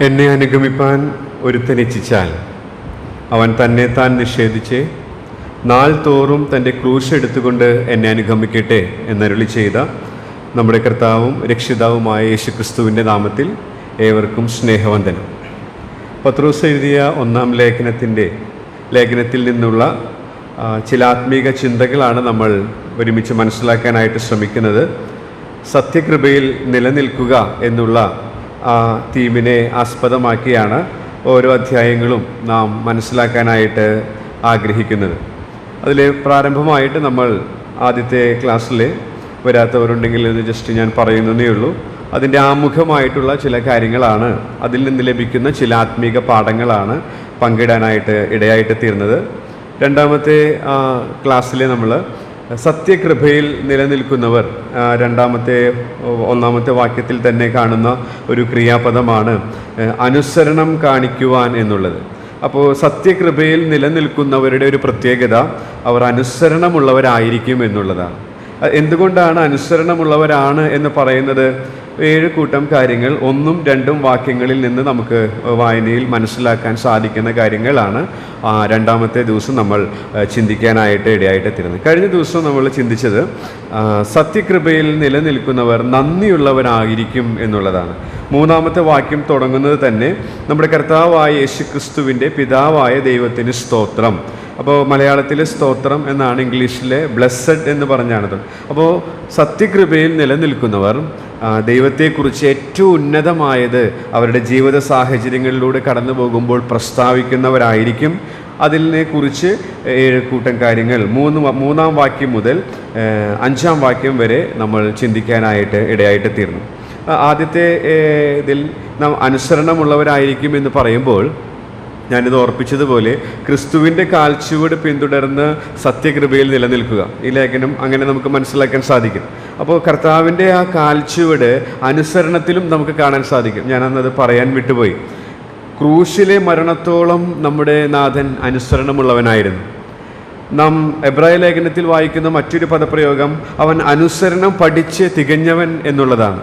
എന്നെ അനുഗമിപ്പാൻ ഒരുത്തൻ ഇച്ഛിച്ചാൽ അവൻ തന്നെ താൻ നിഷേധിച്ച് നാൾ തോറും തൻ്റെ ക്രൂശ് എടുത്തുകൊണ്ട് എന്നെ അനുഗമിക്കട്ടെ എന്നരുളി ചെയ്ത നമ്മുടെ കർത്താവും രക്ഷിതാവുമായ യേശുക്രിസ്തുവിൻ്റെ നാമത്തിൽ ഏവർക്കും സ്നേഹവന്ദനം. പത്രോസ് എഴുതിയ ഒന്നാം ലേഖനത്തിൽ നിന്നുള്ള ചില ആത്മീക ചിന്തകളാണ് നമ്മൾ ഒരുമിച്ച് മനസ്സിലാക്കാനായിട്ട് ശ്രമിക്കുന്നത്. സത്യകൃപയിൽ നിലനിൽക്കുക എന്നുള്ള ആ തീമിനെ ആസ്പദമാക്കിയാണ് ഓരോ അധ്യായങ്ങളും നാം മനസ്സിലാക്കാനായിട്ട് ആഗ്രഹിക്കുന്നത്. അതിൽ പ്രാരംഭമായിട്ട് നമ്മൾ ആദ്യത്തെ ക്ലാസ്സിൽ വരാത്തവരുണ്ടെങ്കിൽ ഇത് ജസ്റ്റ് ഞാൻ പറയുന്നതേ ഉള്ളൂ. അതിൻ്റെ ആമുഖമായിട്ടുള്ള ചില കാര്യങ്ങളാണ്, അതിൽ നിന്ന് ലഭിക്കുന്ന ചില ആത്മീക പാഠങ്ങളാണ് പങ്കിടാനായിട്ട് ഇടയായിട്ട് തീർന്നത്. രണ്ടാമത്തെ ക്ലാസ്സിൽ നമ്മൾ സത്യകൃപയിൽ നിലനിൽക്കുന്നവർ ഒന്നാമത്തെ വാക്യത്തിൽ തന്നെ കാണുന്ന ഒരു ക്രിയാപദമാണ് അനുസരണം കാണിക്കുവാൻ എന്നുള്ളത്. അപ്പോൾ സത്യകൃപയിൽ നിലനിൽക്കുന്നവരുടെ ഒരു പ്രത്യേകത അവർ അനുസരണമുള്ളവരായിരിക്കും എന്നുള്ളതാണ്. എന്തുകൊണ്ടാണ് അനുസരണമുള്ളവരാണ് എന്ന് പറയുന്നത്? 7 കൂട്ടം കാര്യങ്ങൾ 1ഉം 2ഉം വാക്യങ്ങളിൽ നിന്ന് നമുക്ക് വായനയിൽ മനസ്സിലാക്കാൻ സാധിക്കുന്ന കാര്യങ്ങളാണ് രണ്ടാമത്തെ ദിവസം നമ്മൾ ചിന്തിക്കാനായിട്ട് ഇടയായിട്ട് തീരുന്നത്. കഴിഞ്ഞ ദിവസം നമ്മൾ ചിന്തിച്ചത് സത്യകൃപയിൽ നിലനിൽക്കുന്നവർ നന്ദിയുള്ളവരായിരിക്കും എന്നുള്ളതാണ്. 3ാമത്തെ വാക്യം തുടങ്ങുന്നത് തന്നെ നമ്മുടെ കർത്താവായ യേശുക്രിസ്തുവിൻ്റെ പിതാവായ ദൈവത്തിന് സ്തോത്രം. അപ്പോൾ മലയാളത്തിലെ സ്തോത്രം എന്നാണ്, ഇംഗ്ലീഷിലെ ബ്ലെസ്സഡ് എന്ന് പറഞ്ഞാണത്. അപ്പോൾ സത്യകൃപയിൽ നിലനിൽക്കുന്നവർ ദൈവത്തെക്കുറിച്ച് ഏറ്റവും ഉന്നതമായത് അവരുടെ ജീവിത സാഹചര്യങ്ങളിലൂടെ കടന്നു പോകുമ്പോൾ പ്രസ്താവിക്കുന്നവരായിരിക്കും. അതിനെ കുറിച്ച് 7 കൂട്ടം കാര്യങ്ങൾ 3ാം വാക്യം മുതൽ 5ാം വാക്യം വരെ നമ്മൾ ചിന്തിക്കാനായിട്ട് ഇടയായിട്ട് തീർന്നു. ആദ്യത്തെ ഇതിൽ നാം അനുസരണമുള്ളവരായിരിക്കും എന്ന് പറയുമ്പോൾ ഞാനിത് ഓർപ്പിച്ചതുപോലെ ക്രിസ്തുവിൻ്റെ കാൽച്ചുവട് പിന്തുടർന്ന് സത്യകൃപയിൽ നിലനിൽക്കുക, ഈ ലേഖനം അങ്ങനെ നമുക്ക് മനസ്സിലാക്കാൻ സാധിക്കും. അപ്പോൾ കർത്താവിൻ്റെ ആ കാൽച്ചുവട് അനുസരണത്തിലും നമുക്ക് കാണാൻ സാധിക്കും. ഞാനന്നത് പറയാൻ വിട്ടുപോയി. ക്രൂശിലെ മരണത്തോളം നമ്മുടെ നാഥൻ അനുസരണമുള്ളവനായിരുന്നു. നാം എബ്രായ ലേഖനത്തിൽ വായിക്കുന്ന മറ്റൊരു പദപ്രയോഗം അവൻ അനുസരണം പഠിച്ച് തികഞ്ഞവൻ എന്നുള്ളതാണ്.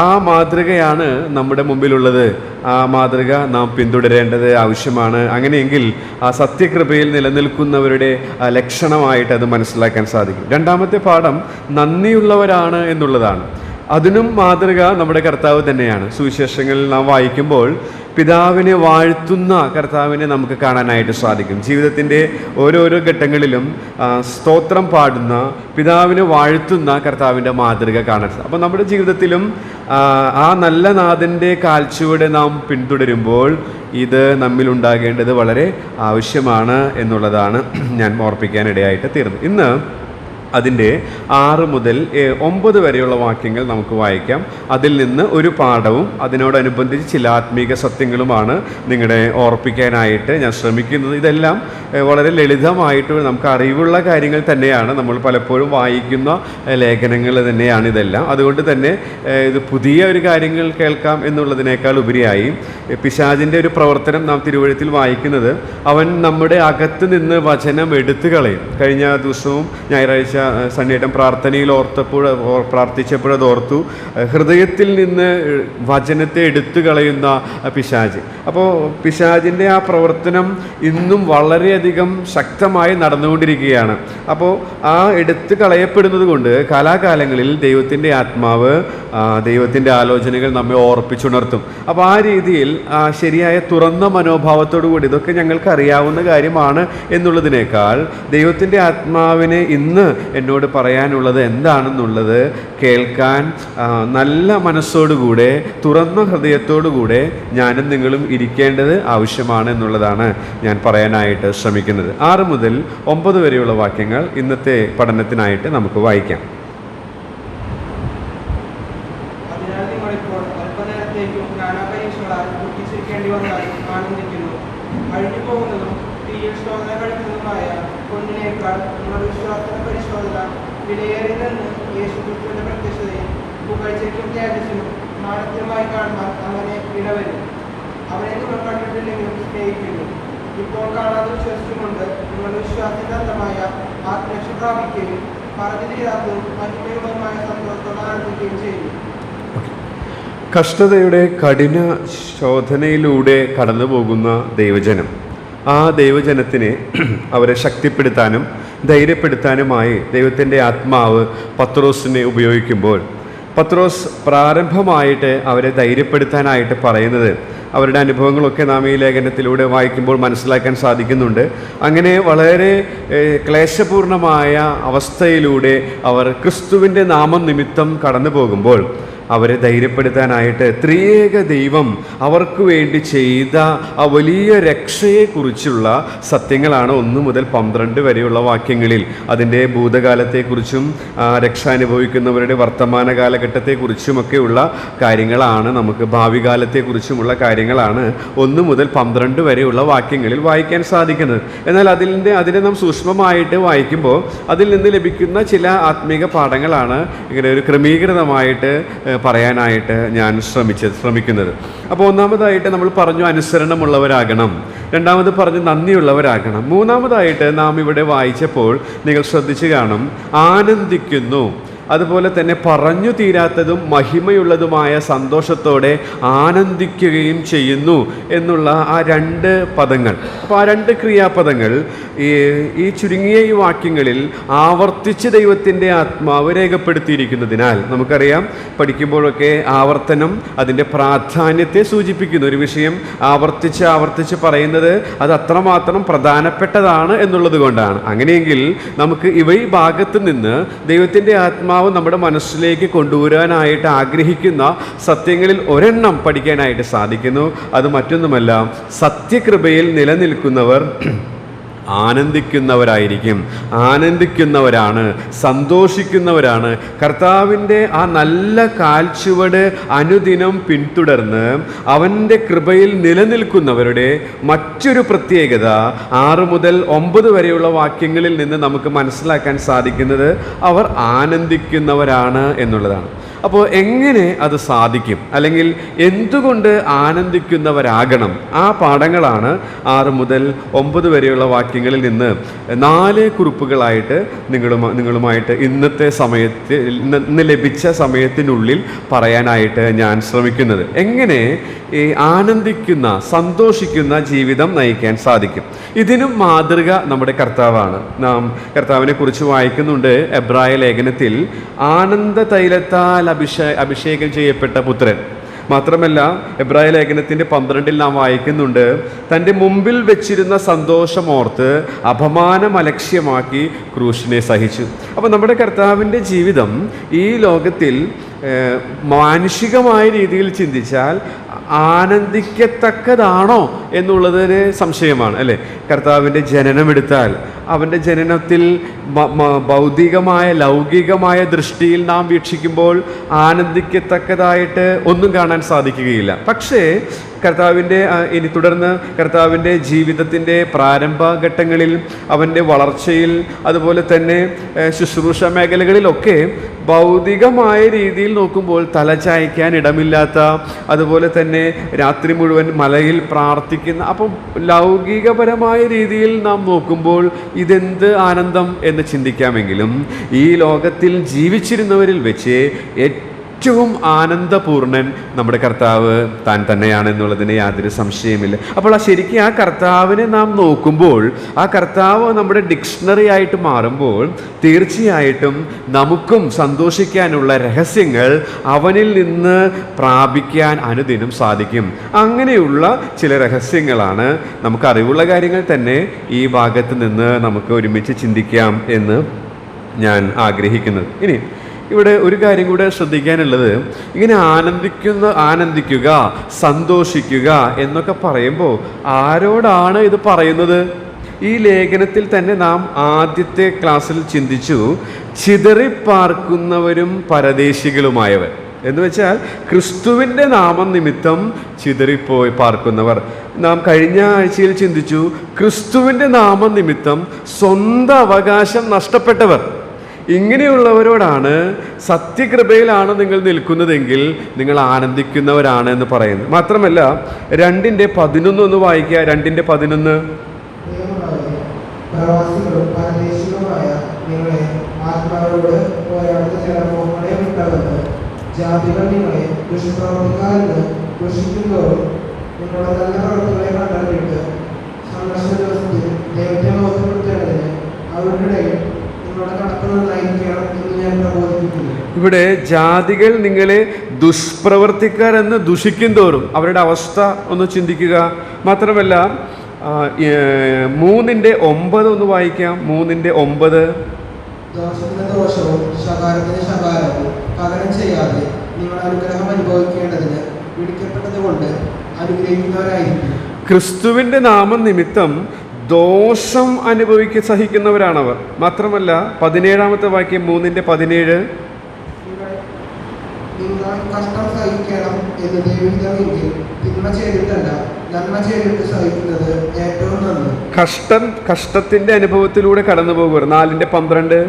ആ മാതൃകയാണ് നമ്മുടെ മുമ്പിലുള്ളത്. ആ മാതൃക നാം പിന്തുടരേണ്ടത് ആവശ്യമാണ്. അങ്ങനെയെങ്കിൽ ആ സത്യകൃപയിൽ നിലനിൽക്കുന്നവരുടെ ലക്ഷണമായിട്ട് അത് മനസ്സിലാക്കാൻ സാധിക്കും. രണ്ടാമത്തെ പാഠം നന്ദിയുള്ളവരാണ് എന്നുള്ളതാണ്. അതിനും മാതൃക നമ്മുടെ കർത്താവ് തന്നെയാണ്. സുവിശേഷങ്ങളിൽ നാം വായിക്കുമ്പോൾ പിതാവിനെ വാഴ്ത്തുന്ന കർത്താവിനെ നമുക്ക് കാണാനായിട്ട് സാധിക്കും. ജീവിതത്തിൻ്റെ ഓരോരോ ഘട്ടങ്ങളിലും സ്തോത്രം പാടുന്ന, പിതാവിനെ വാഴ്ത്തുന്ന കർത്താവിൻ്റെ മാതൃക കാണാൻ സാധിക്കും. അപ്പോൾ നമ്മുടെ ജീവിതത്തിലും ആ നല്ല നാഥൻ്റെ കാൽച്ചുവടെ നാം പിന്തുടരുമ്പോൾ ഇത് നമ്മിലുണ്ടാകേണ്ടത് വളരെ ആവശ്യമാണ് എന്നുള്ളതാണ് ഞാൻ ഓർപ്പിക്കാനിടയായിട്ട് തീർന്നത്. ഇന്ന് അതിൻ്റെ 6 മുതൽ 9 വരെയുള്ള വാക്യങ്ങൾ നമുക്ക് വായിക്കാം. അതിൽ നിന്ന് ഒരു പാഠവും അതിനോടനുബന്ധിച്ച് ചില ആത്മീക സത്യങ്ങളുമാണ് നിങ്ങളെ ഓർപ്പിക്കാനായിട്ട് ഞാൻ ശ്രമിക്കുന്നത്. ഇതെല്ലാം വളരെ ലളിതമായിട്ട് നമുക്ക് അറിവുള്ള കാര്യങ്ങൾ തന്നെയാണ്. നമ്മൾ പലപ്പോഴും വായിക്കുന്ന ലേഖനങ്ങൾ തന്നെയാണ് ഇതെല്ലാം. അതുകൊണ്ട് തന്നെ ഇത് പുതിയ ഒരു കാര്യങ്ങൾ കേൾക്കാം എന്നുള്ളതിനേക്കാൾ ഉപരിയായി പിശാചിൻ്റെ ഒരു പ്രവർത്തനം നാം തിരുവഴുത്തിൽ വായിക്കുന്നത്, അവൻ നമ്മുടെ അകത്ത് നിന്ന് വചനം എടുത്തു കളയും. കഴിഞ്ഞ ദിവസവും ഞായറാഴ്ച സണ്ണിയേട്ടൻ പ്രാർത്ഥനയിൽ പ്രാർത്ഥിച്ചപ്പോഴത് ഓർത്തു. ഹൃദയത്തിൽ നിന്ന് വചനത്തെ എടുത്തു കളയുന്ന പിശാച്. അപ്പോൾ പിശാചിൻ്റെ ആ പ്രവർത്തനം ഇന്നും വളരെയധികം ശക്തമായി നടന്നുകൊണ്ടിരിക്കുകയാണ്. അപ്പോൾ ആ എടുത്തു കളയപ്പെടുന്നത് കൊണ്ട് കാലാകാലങ്ങളിൽ ദൈവത്തിൻ്റെ ആത്മാവ്, ദൈവത്തിൻ്റെ ആലോചനകൾ നമ്മെ ഓർപ്പിച്ചുണർത്തും. അപ്പോൾ ആ രീതിയിൽ ശരിയായ തുറന്ന മനോഭാവത്തോടു കൂടി ഇതൊക്കെ ഞങ്ങൾക്ക് അറിയാവുന്ന കാര്യമാണ് എന്നുള്ളതിനേക്കാൾ ദൈവത്തിൻ്റെ ആത്മാവിനെ ഇന്ന് എന്നോട് പറയാനുള്ളത് എന്താണെന്നുള്ളത് കേൾക്കാൻ നല്ല മനസ്സോടുകൂടെ, തുറന്ന ഹൃദയത്തോടുകൂടെ ഞാനും നിങ്ങളും ഇരിക്കേണ്ടത് ആവശ്യമാണ് എന്നുള്ളതാണ് ഞാൻ പറയാനായിട്ട് ശ്രമിക്കുന്നത്. 6 മുതൽ 9 വരെയുള്ള വാക്യങ്ങൾ ഇന്നത്തെ പഠനത്തിനായിട്ട് നമുക്ക് വായിക്കാം. വിലയേറിയതെന്ന് യേശുക്രിസ്തുവിന്റെ പ്രത്യക്ഷതയും പുകഴ്ചയ്ക്കും തേജസ്സിനും മാനത്തിനുമായി കാണുവാൻ അങ്ങനെ ഇടവരും. അവനെ നിങ്ങൾ കണ്ടിട്ടില്ലെങ്കിലും സ്നേഹിക്കുന്നു. ഇപ്പോൾ കാണാതെ വിശ്വസിച്ചുകൊണ്ട് നിങ്ങളുടെ വിശ്വാസത്തിന്റെ അന്തമായ ആത്മരക്ഷ പ്രാപിക്കുകയും പറഞ്ഞു തീരാത്തതും മഹിമയുള്ളതുമായ സന്തോഷത്തോടെ ആനന്ദിക്കുകയും ചെയ്യുന്നു. കഷ്ടതയുടെ കഠിന ശോധനയിലൂടെ കടന്നു പോകുന്ന ദൈവജനം, ആ ദൈവജനത്തിനെ അവരെ ശക്തിപ്പെടുത്താനും ധൈര്യപ്പെടുത്താനുമായി ദൈവത്തിൻ്റെ ആത്മാവ് പത്രോസിനെ ഉപയോഗിക്കുമ്പോൾ പത്രോസ് പ്രാരംഭമായിട്ട് അവരെ ധൈര്യപ്പെടുത്താനായിട്ട് പറയുന്നത് അവരുടെ അനുഭവങ്ങളൊക്കെ നാം ഈ ലേഖനത്തിലൂടെ വായിക്കുമ്പോൾ മനസ്സിലാക്കാൻ സാധിക്കുന്നുണ്ട്. അങ്ങനെ വളരെ ക്ലേശപൂർണമായ അവസ്ഥയിലൂടെ അവർ ക്രിസ്തുവിൻ്റെ നാമം നിമിത്തം കടന്നു പോകുമ്പോൾ അവരെ ധൈര്യപ്പെടുത്താനായിട്ട് ത്രിയേക ദൈവം അവർക്ക് വേണ്ടി ചെയ്ത ആ വലിയ രക്ഷയെക്കുറിച്ചുള്ള സത്യങ്ങളാണ് 1 മുതൽ 12 വരെയുള്ള വാക്യങ്ങളിൽ. അതിൻ്റെ ഭൂതകാലത്തെക്കുറിച്ചും രക്ഷ അനുഭവിക്കുന്നവരുടെ വർത്തമാന കാലഘട്ടത്തെക്കുറിച്ചുമൊക്കെയുള്ള കാര്യങ്ങളാണ്, നമുക്ക് ഭാവി കാലത്തെക്കുറിച്ചുമുള്ള കാര്യങ്ങളാണ് 1 മുതൽ 12 വരെയുള്ള വാക്യങ്ങളിൽ വായിക്കാൻ സാധിക്കുന്നത്. എന്നാൽ അതിനെ നാം സൂക്ഷ്മമായിട്ട് വായിക്കുമ്പോൾ അതിൽ നിന്ന് ലഭിക്കുന്ന ചില ആത്മീക പാഠങ്ങളാണ് ഇങ്ങനെ ഒരു ക്രമീകൃതമായിട്ട് പറയാനായിട്ട് ഞാൻ ശ്രമിക്കുന്നത്. അപ്പോൾ ഒന്നാമതായിട്ട് നമ്മൾ പറഞ്ഞു അനുസരണമുള്ളവരാകണം, രണ്ടാമത് പറഞ്ഞു നന്ദിയുള്ളവരാകണം, മൂന്നാമതായിട്ട് നാം ഇവിടെ വായിച്ചപ്പോൾ നിങ്ങൾ ശ്രദ്ധിച്ചു കാണും ആനന്ദിക്കുന്നു. അതുപോലെ തന്നെ പറഞ്ഞു തീരാത്തതും മഹിമയുള്ളതുമായ സന്തോഷത്തോടെ ആനന്ദിക്കുകയും ചെയ്യുന്നു എന്നുള്ള ആ 2 പദങ്ങൾ. അപ്പോൾ ആ 2 ക്രിയാപദങ്ങൾ ഈ ചുരുങ്ങിയ ഈ വാക്യങ്ങളിൽ ആവർത്തിച്ച് ദൈവത്തിൻ്റെ ആത്മാവ് രേഖപ്പെടുത്തിയിരിക്കുന്നതിനാൽ നമുക്കറിയാം, പഠിക്കുമ്പോഴൊക്കെ ആവർത്തനം അതിൻ്റെ പ്രാധാന്യത്തെ സൂചിപ്പിക്കുന്നു. ഒരു വിഷയം ആവർത്തിച്ച് പറയുന്നത് അത് അത്രമാത്രം പ്രധാനപ്പെട്ടതാണ് എന്നുള്ളത് കൊണ്ടാണ്. അങ്ങനെയെങ്കിൽ നമുക്ക് ഈ ഭാഗത്ത് നിന്ന് ദൈവത്തിൻ്റെ ആത്മാവ് നമ്മുടെ മനസ്സിലേക്ക് കൊണ്ടുവരാനായിട്ട് ആഗ്രഹിക്കുന്ന സത്യങ്ങളിൽ ഒരെണ്ണം പഠിക്കാനായിട്ട് സാധിക്കുന്നു. അത് മറ്റൊന്നുമല്ല, സത്യകൃപയിൽ നിലനിൽക്കുന്നവർ ആനന്ദിക്കുന്നവരായിരിക്കും, ആനന്ദിക്കുന്നവരാണ്, സന്തോഷിക്കുന്നവരാണ്. കർത്താവിൻ്റെ ആ നല്ല കാൽച്ചുവട് അനുദിനം പിന്തുടർന്ന് അവൻ്റെ കൃപയിൽ നിലനിൽക്കുന്നവരുടെ മറ്റൊരു പ്രത്യേകത 6 മുതൽ 9 വരെയുള്ള വാക്യങ്ങളിൽ നിന്ന് നമുക്ക് മനസ്സിലാക്കാൻ സാധിക്കുന്നത് അവർ ആനന്ദിക്കുന്നവരാണ് എന്നുള്ളതാണ്. അപ്പോൾ എങ്ങനെ അത് സാധിക്കും, അല്ലെങ്കിൽ എന്തുകൊണ്ട് ആനന്ദിക്കുന്നവരാകണം, ആ പാഠങ്ങളാണ് 6 മുതൽ 9 വരെയുള്ള വാക്യങ്ങളിൽ നിന്ന് 4 കുറിപ്പുകളായിട്ട് നിങ്ങളുമായിട്ട് ഇന്ന് ലഭിച്ച സമയത്തിനുള്ളിൽ പറയാനായിട്ട് ഞാൻ ശ്രമിക്കുന്നത്. എങ്ങനെ ഈ ആനന്ദിക്കുന്ന സന്തോഷിക്കുന്ന ജീവിതം നയിക്കാൻ സാധിക്കും. ഇതിനും മാതൃക നമ്മുടെ കർത്താവാണ്. നാം കർത്താവിനെ കുറിച്ച് വായിക്കുന്നുണ്ട് എബ്രായ ലേഖനത്തിൽ, ആനന്ദ തൈലത്താൽ അഭിഷേകം ചെയ്യപ്പെട്ട പുത്രൻ. മാത്രമല്ല എബ്രായ ലേഖനത്തിൻ്റെ 12 നാം വായിക്കുന്നുണ്ട്, തൻ്റെ മുമ്പിൽ വെച്ചിരുന്ന സന്തോഷമോർത്ത് അപമാനം അലക്ഷ്യമാക്കി ക്രൂശിനെ സഹിച്ചു. അപ്പോൾ നമ്മുടെ കർത്താവിൻ്റെ ജീവിതം ഈ ലോകത്തിൽ മാനുഷികമായ രീതിയിൽ ചിന്തിച്ചാൽ ആനന്ദിക്കത്തക്കതാണോ എന്നുള്ളതിന് സംശയമാണ്, അല്ലേ? കർത്താവിൻ്റെ ജനനമെടുത്താൽ അവൻ്റെ ജനനത്തിൽ ഭൗതികമായ ലൗകികമായ ദൃഷ്ടിയിൽ നാം വീക്ഷിക്കുമ്പോൾ ആനന്ദിക്കത്തക്കതായിട്ട് ഒന്നും കാണാൻ സാധിക്കുകയില്ല. പക്ഷേ കർത്താവിൻ്റെ ഇനി തുടർന്ന് കർത്താവിൻ്റെ ജീവിതത്തിൻ്റെ പ്രാരംഭഘട്ടങ്ങളിൽ അവൻ്റെ വളർച്ചയിൽ അതുപോലെ തന്നെ ശുശ്രൂഷ മേഖലകളിലൊക്കെ ഭൗതികമായ രീതിയിൽ നോക്കുമ്പോൾ തലചായ്ക്കാൻ ഇടമില്ലാത്ത, അതുപോലെ തന്നെ രാത്രി മുഴുവൻ മലയിൽ പ്രാർത്ഥിക്കുന്ന, അപ്പം ലൗകികപരമായ രീതിയിൽ നാം നോക്കുമ്പോൾ ഇതെന്ത് ആനന്ദം എന്ന് ചിന്തിക്കാമെങ്കിലും ഈ ലോകത്തിൽ ജീവിച്ചിരുന്നവരിൽ വെച്ച് ഏറ്റവും ആനന്ദപൂർണൻ നമ്മുടെ കർത്താവ് താൻ തന്നെയാണെന്നുള്ളതിന് യാതൊരു സംശയമില്ല. അപ്പോൾ ശരിക്കും ആ കർത്താവിനെ നാം നോക്കുമ്പോൾ, ആ കർത്താവ് നമ്മുടെ ഡിക്ഷണറി ആയിട്ട് മാറുമ്പോൾ തീർച്ചയായിട്ടും നമുക്കും സന്തോഷിക്കാനുള്ള രഹസ്യങ്ങൾ അവനിൽ നിന്ന് പ്രാപിക്കാൻ അനുദിനം സാധിക്കും. അങ്ങനെയുള്ള ചില രഹസ്യങ്ങളാണ്, നമുക്ക് അറിവുള്ള കാര്യങ്ങൾ തന്നെ ഈ ഭാഗത്ത് നിന്ന് നമുക്ക് ഒരുമിച്ച് ചിന്തിക്കാം എന്ന് ഞാൻ ആഗ്രഹിക്കുന്നത്. ഇനി ഇവിടെ ഒരു കാര്യം കൂടെ ശ്രദ്ധിക്കാനുള്ളത്, ഇങ്ങനെ ആനന്ദിക്കുക, സന്തോഷിക്കുക എന്നൊക്കെ പറയുമ്പോൾ ആരോടാണ് ഇത് പറയുന്നത്? ഈ ലേഖനത്തിൽ തന്നെ നാം ആദ്യത്തെ ക്ലാസ്സിൽ ചിന്തിച്ചു, ചിതറിപ്പാർക്കുന്നവരും പരദേശികളുമായവർ എന്ന് വെച്ചാൽ ക്രിസ്തുവിൻ്റെ നാമം നിമിത്തം ചിതറിപ്പോയി പാർക്കുന്നവർ. നാം കഴിഞ്ഞ ആഴ്ചയിൽ ചിന്തിച്ചു, ക്രിസ്തുവിൻ്റെ നാമം നിമിത്തം സ്വന്തം അവകാശം നഷ്ടപ്പെട്ടവർ. ഇങ്ങനെയുള്ളവരോടാണ് സത്യകൃപയിലാണ് നിങ്ങൾ നിൽക്കുന്നതെങ്കിൽ നിങ്ങൾ ആനന്ദിക്കുന്നവരാണ് എന്ന് പറയുന്നത്. മാത്രമല്ല 2:11 ഒന്ന് വായിക്കുക. 2:11 പ്രവാസികളും പരദേശികളുമായ നിങ്ങളെ ആത്മാവോട് പോരാടുന്ന ചില മോഹങ്ങളെ വിട്ടവന്ന് ജാതികൾ നിങ്ങളെ ദുഷ്പ്രവർത്തിക്കാരെന്ന് ദുഷിക്കുന്തോറും നിങ്ങളുടെ നല്ല പ്രവർത്തികളെ കണ്ടറിയിട്ട് സന്ദർശന ദിവസത്തിൽ ദൈവത്തെ ബോധ്യപ്പെടുത്തേണ്ടതിന് അവരുടെ ഇടയിൽ നിങ്ങളുടെ കണക്ക് നന്നായിരിക്കണം എന്ന് ഞാൻ പ്രബോധിപ്പിക്കുന്നു. ഇവിടെ ജാതികൾ നിങ്ങളെ ദുഷ്പ്രവർത്തിക്കാരെന്ന് ദുഷിക്കും തോറും അവരുടെ അവസ്ഥ ഒന്ന് ചിന്തിക്കുക. മാത്രമല്ല 3:9 ഒന്ന് വായിക്കാം. 3:9. ദോഷത്തിന് ദോഷവും ശകാരത്തിന് ശകാരവും പകരം ചെയ്യാതെ നിങ്ങൾ അനുഗ്രഹം അനുഭവിക്കേണ്ടതിന് വിളിക്കപ്പെട്ടത് കൊണ്ട് അനുഗ്രഹിക്കുന്നവരായിരിക്കും. ക്രിസ്തുവിൻ്റെ നാമം നിമിത്തം ദോഷം സഹിക്കുന്നവരാണവർ. മാത്രമല്ല 17-ാമത്തെ വാക്യം 3:17. നിങ്ങൾ കഷ്ടം സഹിക്കണം എന്ന് ദൈവഹിതമെങ്കിൽ തിന്മ ചെയ്തിട്ടല്ല നന്മ ചെയ്തിട്ട് സഹിക്കുന്നത് ഏറ്റവും നന്ന്. കഷ്ടത്തിന്റെ അനുഭവത്തിലൂടെ കടന്നു പോകുക. 4:12.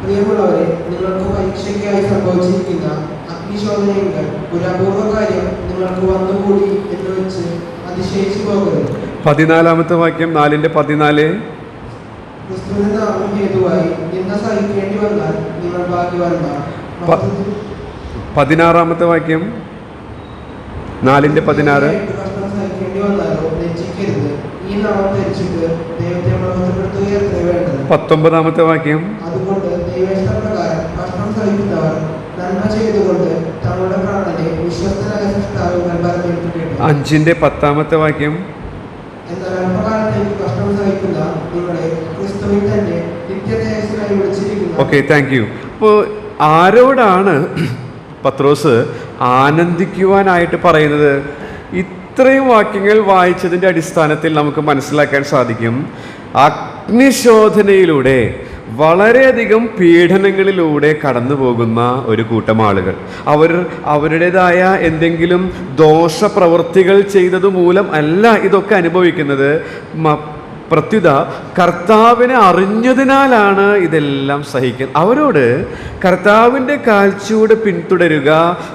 പ്രിയമുള്ളവരെ, നിങ്ങൾക്ക് പരീക്ഷയ്ക്കായി സംഭവിച്ചിരിക്കുന്ന അഗ്നിശോധനയുടെ ഒരു അപൂർവ കാര്യം നിങ്ങൾക്ക് വന്നുകൂടി എന്ന് വെച്ച് അതിശയിച്ചു പോകരുത്. 14-ാമത്തെ വാക്യം 4:14. ക്രിസ്തുവിന്റെ നാമം ഹേതുവായി നിന്ദ സഹിക്കേണ്ടി വന്നാൽ നിങ്ങൾ ഭാഗ്യവാന്മാർ. 16-ാമത്തെ വാക്യം 4:16. കഷ്ടം സഹിക്കേണ്ടി വന്നാലോ ലജ്ജിക്കരുത്. ഈ നാമം ധരിച്ചിട്ട് ദൈവത്തെ മഹത്വപ്പെടുത്തുകയത്രേ വേണ്ടത്. 19-ാമത്തെ വാക്യം. അതുകൊണ്ട് ദൈവേഷ്ടപ്രകാരം കഷ്ടം സഹിക്കുന്നവർ നന്മ ചെയ്തുകൊണ്ട് തങ്ങളുടെ പ്രാണനെ വിശ്വസ്തനായ സൃഷ്ടാവിനാൽ ബലമേൽപ്പിക്കട്ടെ. 5:10 വാക്യം. എന്നാൽ അല്പകാലത്തേക്ക് കഷ്ടം സഹിക്കുന്ന നിങ്ങളെ ക്രിസ്തുവിൽ തന്നെ നിത്യതേജസ്സിനായി വിളിച്ചിരിക്കുന്നു. Okay, thank you. അപ്പോൾ ആരോടാണ് പത്രോസ് ആനന്ദിക്കുവാനായിട്ട് പറയുന്നത്? ഇത്രയും വാക്യങ്ങൾ വായിച്ചതിൻ്റെ അടിസ്ഥാനത്തിൽ നമുക്ക് മനസ്സിലാക്കാൻ സാധിക്കും, അഗ്നിശോധനയിലൂടെ വളരെയധികം പീഡനങ്ങളിലൂടെ കടന്നു പോകുന്ന ഒരു കൂട്ടം ആളുകൾ, അവരുടേതായ എന്തെങ്കിലും ദോഷപ്രവൃത്തികൾ ചെയ്തതു മൂലം അല്ല ഇതൊക്കെ അനുഭവിക്കുന്നത്. പ്രത്യുത കർത്താവിനെ അറിഞ്ഞതിനാലാണ് ഇതെല്ലാം സഹിക്കുന്നത്. അവരോട് കർത്താവിൻ്റെ കാഴ്ചയോടെ പിന്തുടരുക,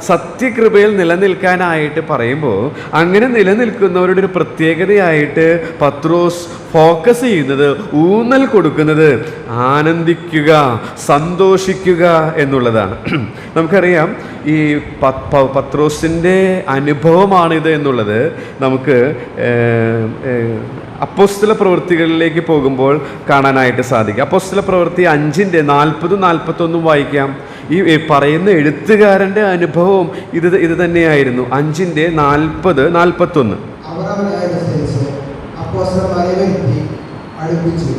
സത്യകൃപയിൽ നിലനിൽക്കാനായിട്ട് പറയുമ്പോൾ അങ്ങനെ നിലനിൽക്കുന്നവരുടെ ഒരു പ്രത്യേകതയായിട്ട് പത്രോസ് ഫോക്കസ് ചെയ്യുന്നത്, ഊന്നൽ കൊടുക്കുന്നത് ആനന്ദിക്കുക, സന്തോഷിക്കുക എന്നുള്ളതാണ്. നമുക്കറിയാം ഈ പത്രോസിൻ്റെ അനുഭവമാണിത് എന്നുള്ളത് നമുക്ക് അപ്പോസ്തല പ്രവൃത്തികളിലേക്ക് പോകുമ്പോൾ കാണാനായിട്ട് സാധിക്കും. അപ്പോസ്തല പ്രവൃത്തി 5:40-41 വായിക്കാം. ഈ പറയുന്ന എഴുത്തുകാരൻ്റെ അനുഭവം ഇത് തന്നെയായിരുന്നു. 5:40-41. അപ്പോസ്തലന്മാരെ വരുത്തി അടുപ്പിച്ചു.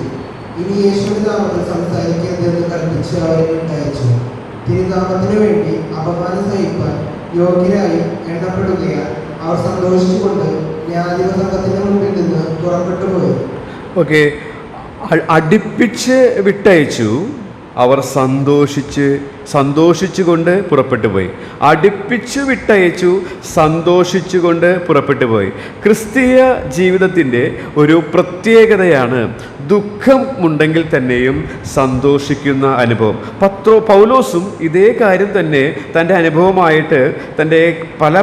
ഇനി യേശുവിന്റെ നാമത്തിൽ സംസാരിക്കരുതെന്ന് കൽപ്പിച്ച് അവരെ വിട്ടയച്ചു. തിരുനാമത്തിനു വേണ്ടി അപമാനം സഹിപ്പാൻ യോഗ്യരായി എണ്ണപ്പെടുകയാൽ അവർ സന്തോഷിച്ചുകൊണ്ട് ന്യായാധിപ സംഘത്തിന്റെ മുമ്പിൽ നിന്ന് പുറപ്പെട്ടു പോയി. ഓക്കെ, അടുപ്പിച്ച് വിട്ടയച്ചു. അവർ സന്തോഷിച്ചുകൊണ്ട് പുറപ്പെട്ടു പോയി. അടുപ്പിച്ചു വിട്ടയച്ചു, സന്തോഷിച്ചുകൊണ്ട് പുറപ്പെട്ടു പോയി. ക്രിസ്തീയ ജീവിതത്തിൻ്റെ ഒരു പ്രത്യേകതയാണ് ദുഃഖമുണ്ടെങ്കിൽ തന്നെയും സന്തോഷിക്കുന്ന അനുഭവം. പൗലോസും ഇതേ കാര്യം തന്നെ തൻ്റെ അനുഭവമായിട്ട് തൻ്റെ പല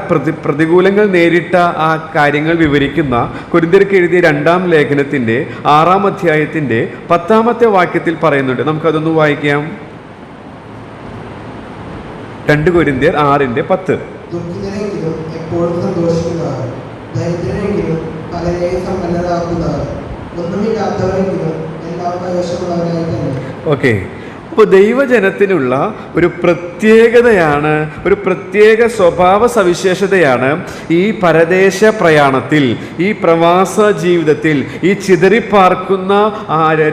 പ്രതികൂലങ്ങൾ നേരിട്ട ആ കാര്യങ്ങൾ വിവരിക്കുന്ന കൊരിന്ത്യർക്ക് എഴുതിയ 2-ാം ലേഖനത്തിൻ്റെ 6-ാം അധ്യായത്തിൻ്റെ 10-ാമത്തെ വാക്യത്തിൽ പറയുന്നുണ്ട്. നമുക്കതൊന്ന് വായിക്കാം. 2 കൊരിന്ത്യർ 6:10. ദുഃഖിതരെങ്കിലും എപ്പോഴും സന്തോഷിക്കുന്നവർ, ദരിദ്രരെങ്കിലും പലരെയും സമ്പന്നരാക്കുന്നവർ, ഒന്നുമില്ലാത്തവരെങ്കിലും എല്ലാം കൈവശമുള്ളവരായി തന്നെ. ഓക്കെ, അപ്പോൾ ദൈവജനത്തിനുള്ള ഒരു പ്രത്യേകതയാണ്, ഒരു പ്രത്യേക സ്വഭാവ സവിശേഷതയാണ് ഈ പരദേശ പ്രയാണത്തിൽ, ഈ പ്രവാസ ജീവിതത്തിൽ, ഈ ചിതറിപ്പാർക്കുന്ന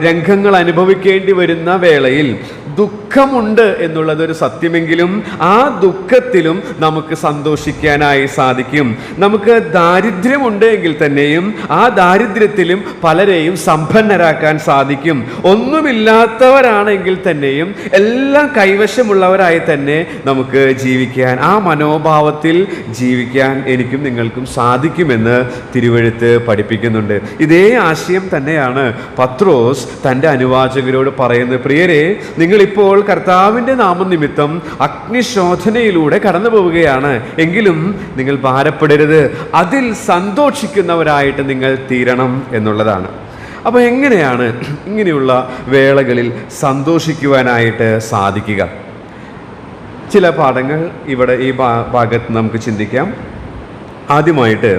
രംഗങ്ങൾ അനുഭവിക്കേണ്ടി വരുന്ന വേളയിൽ ദുഃഖമുണ്ട് എന്നുള്ളതൊരു സത്യമെങ്കിലും ആ ദുഃഖത്തിലും നമുക്ക് സന്തോഷിക്കാനായി സാധിക്കും. നമുക്ക് ദാരിദ്ര്യമുണ്ട് എങ്കിൽ തന്നെയും ആ ദാരിദ്ര്യത്തിലും പലരെയും സമ്പന്നരാക്കാൻ സാധിക്കും. ഒന്നുമില്ലാത്തവരാണെങ്കിൽ തന്നെയും എല്ലാം കൈവശമുള്ളവരായി തന്നെ നമുക്ക് ജീവിക്കാൻ, ആ മനോഭാവത്തിൽ ജീവിക്കാൻ എനിക്കും നിങ്ങൾക്കും സാധിക്കുമെന്ന് തിരുവെഴുത്ത് പഠിപ്പിക്കുന്നുണ്ട്. ഇതേ ആശയം തന്നെയാണ് പത്രോസ് തൻ്റെ അനുവാചകരോട് പറയുന്നത്. പ്രിയരെ, നിങ്ങളിപ്പോൾ കർത്താവിൻ്റെ നാമനിമിത്തം അഗ്നിശോധനയിലൂടെ കടന്നു പോവുകയാണ്. എങ്കിലും നിങ്ങൾ ഭാരപ്പെടരുത്, അതിൽ സന്തോഷിക്കുന്നവരായിട്ട് നിങ്ങൾ തീരണം എന്നുള്ളതാണ്. അപ്പോൾ എങ്ങനെയാണ് ഇങ്ങനെയുള്ള വേളകളിൽ സന്തോഷിക്കുവാനായിട്ട് സാധിക്കുക? ചില പാഠങ്ങൾ ഇവിടെ ഈ ഭാഗത്ത് നമുക്ക് ചിന്തിക്കാം. ആദ്യമായിട്ട്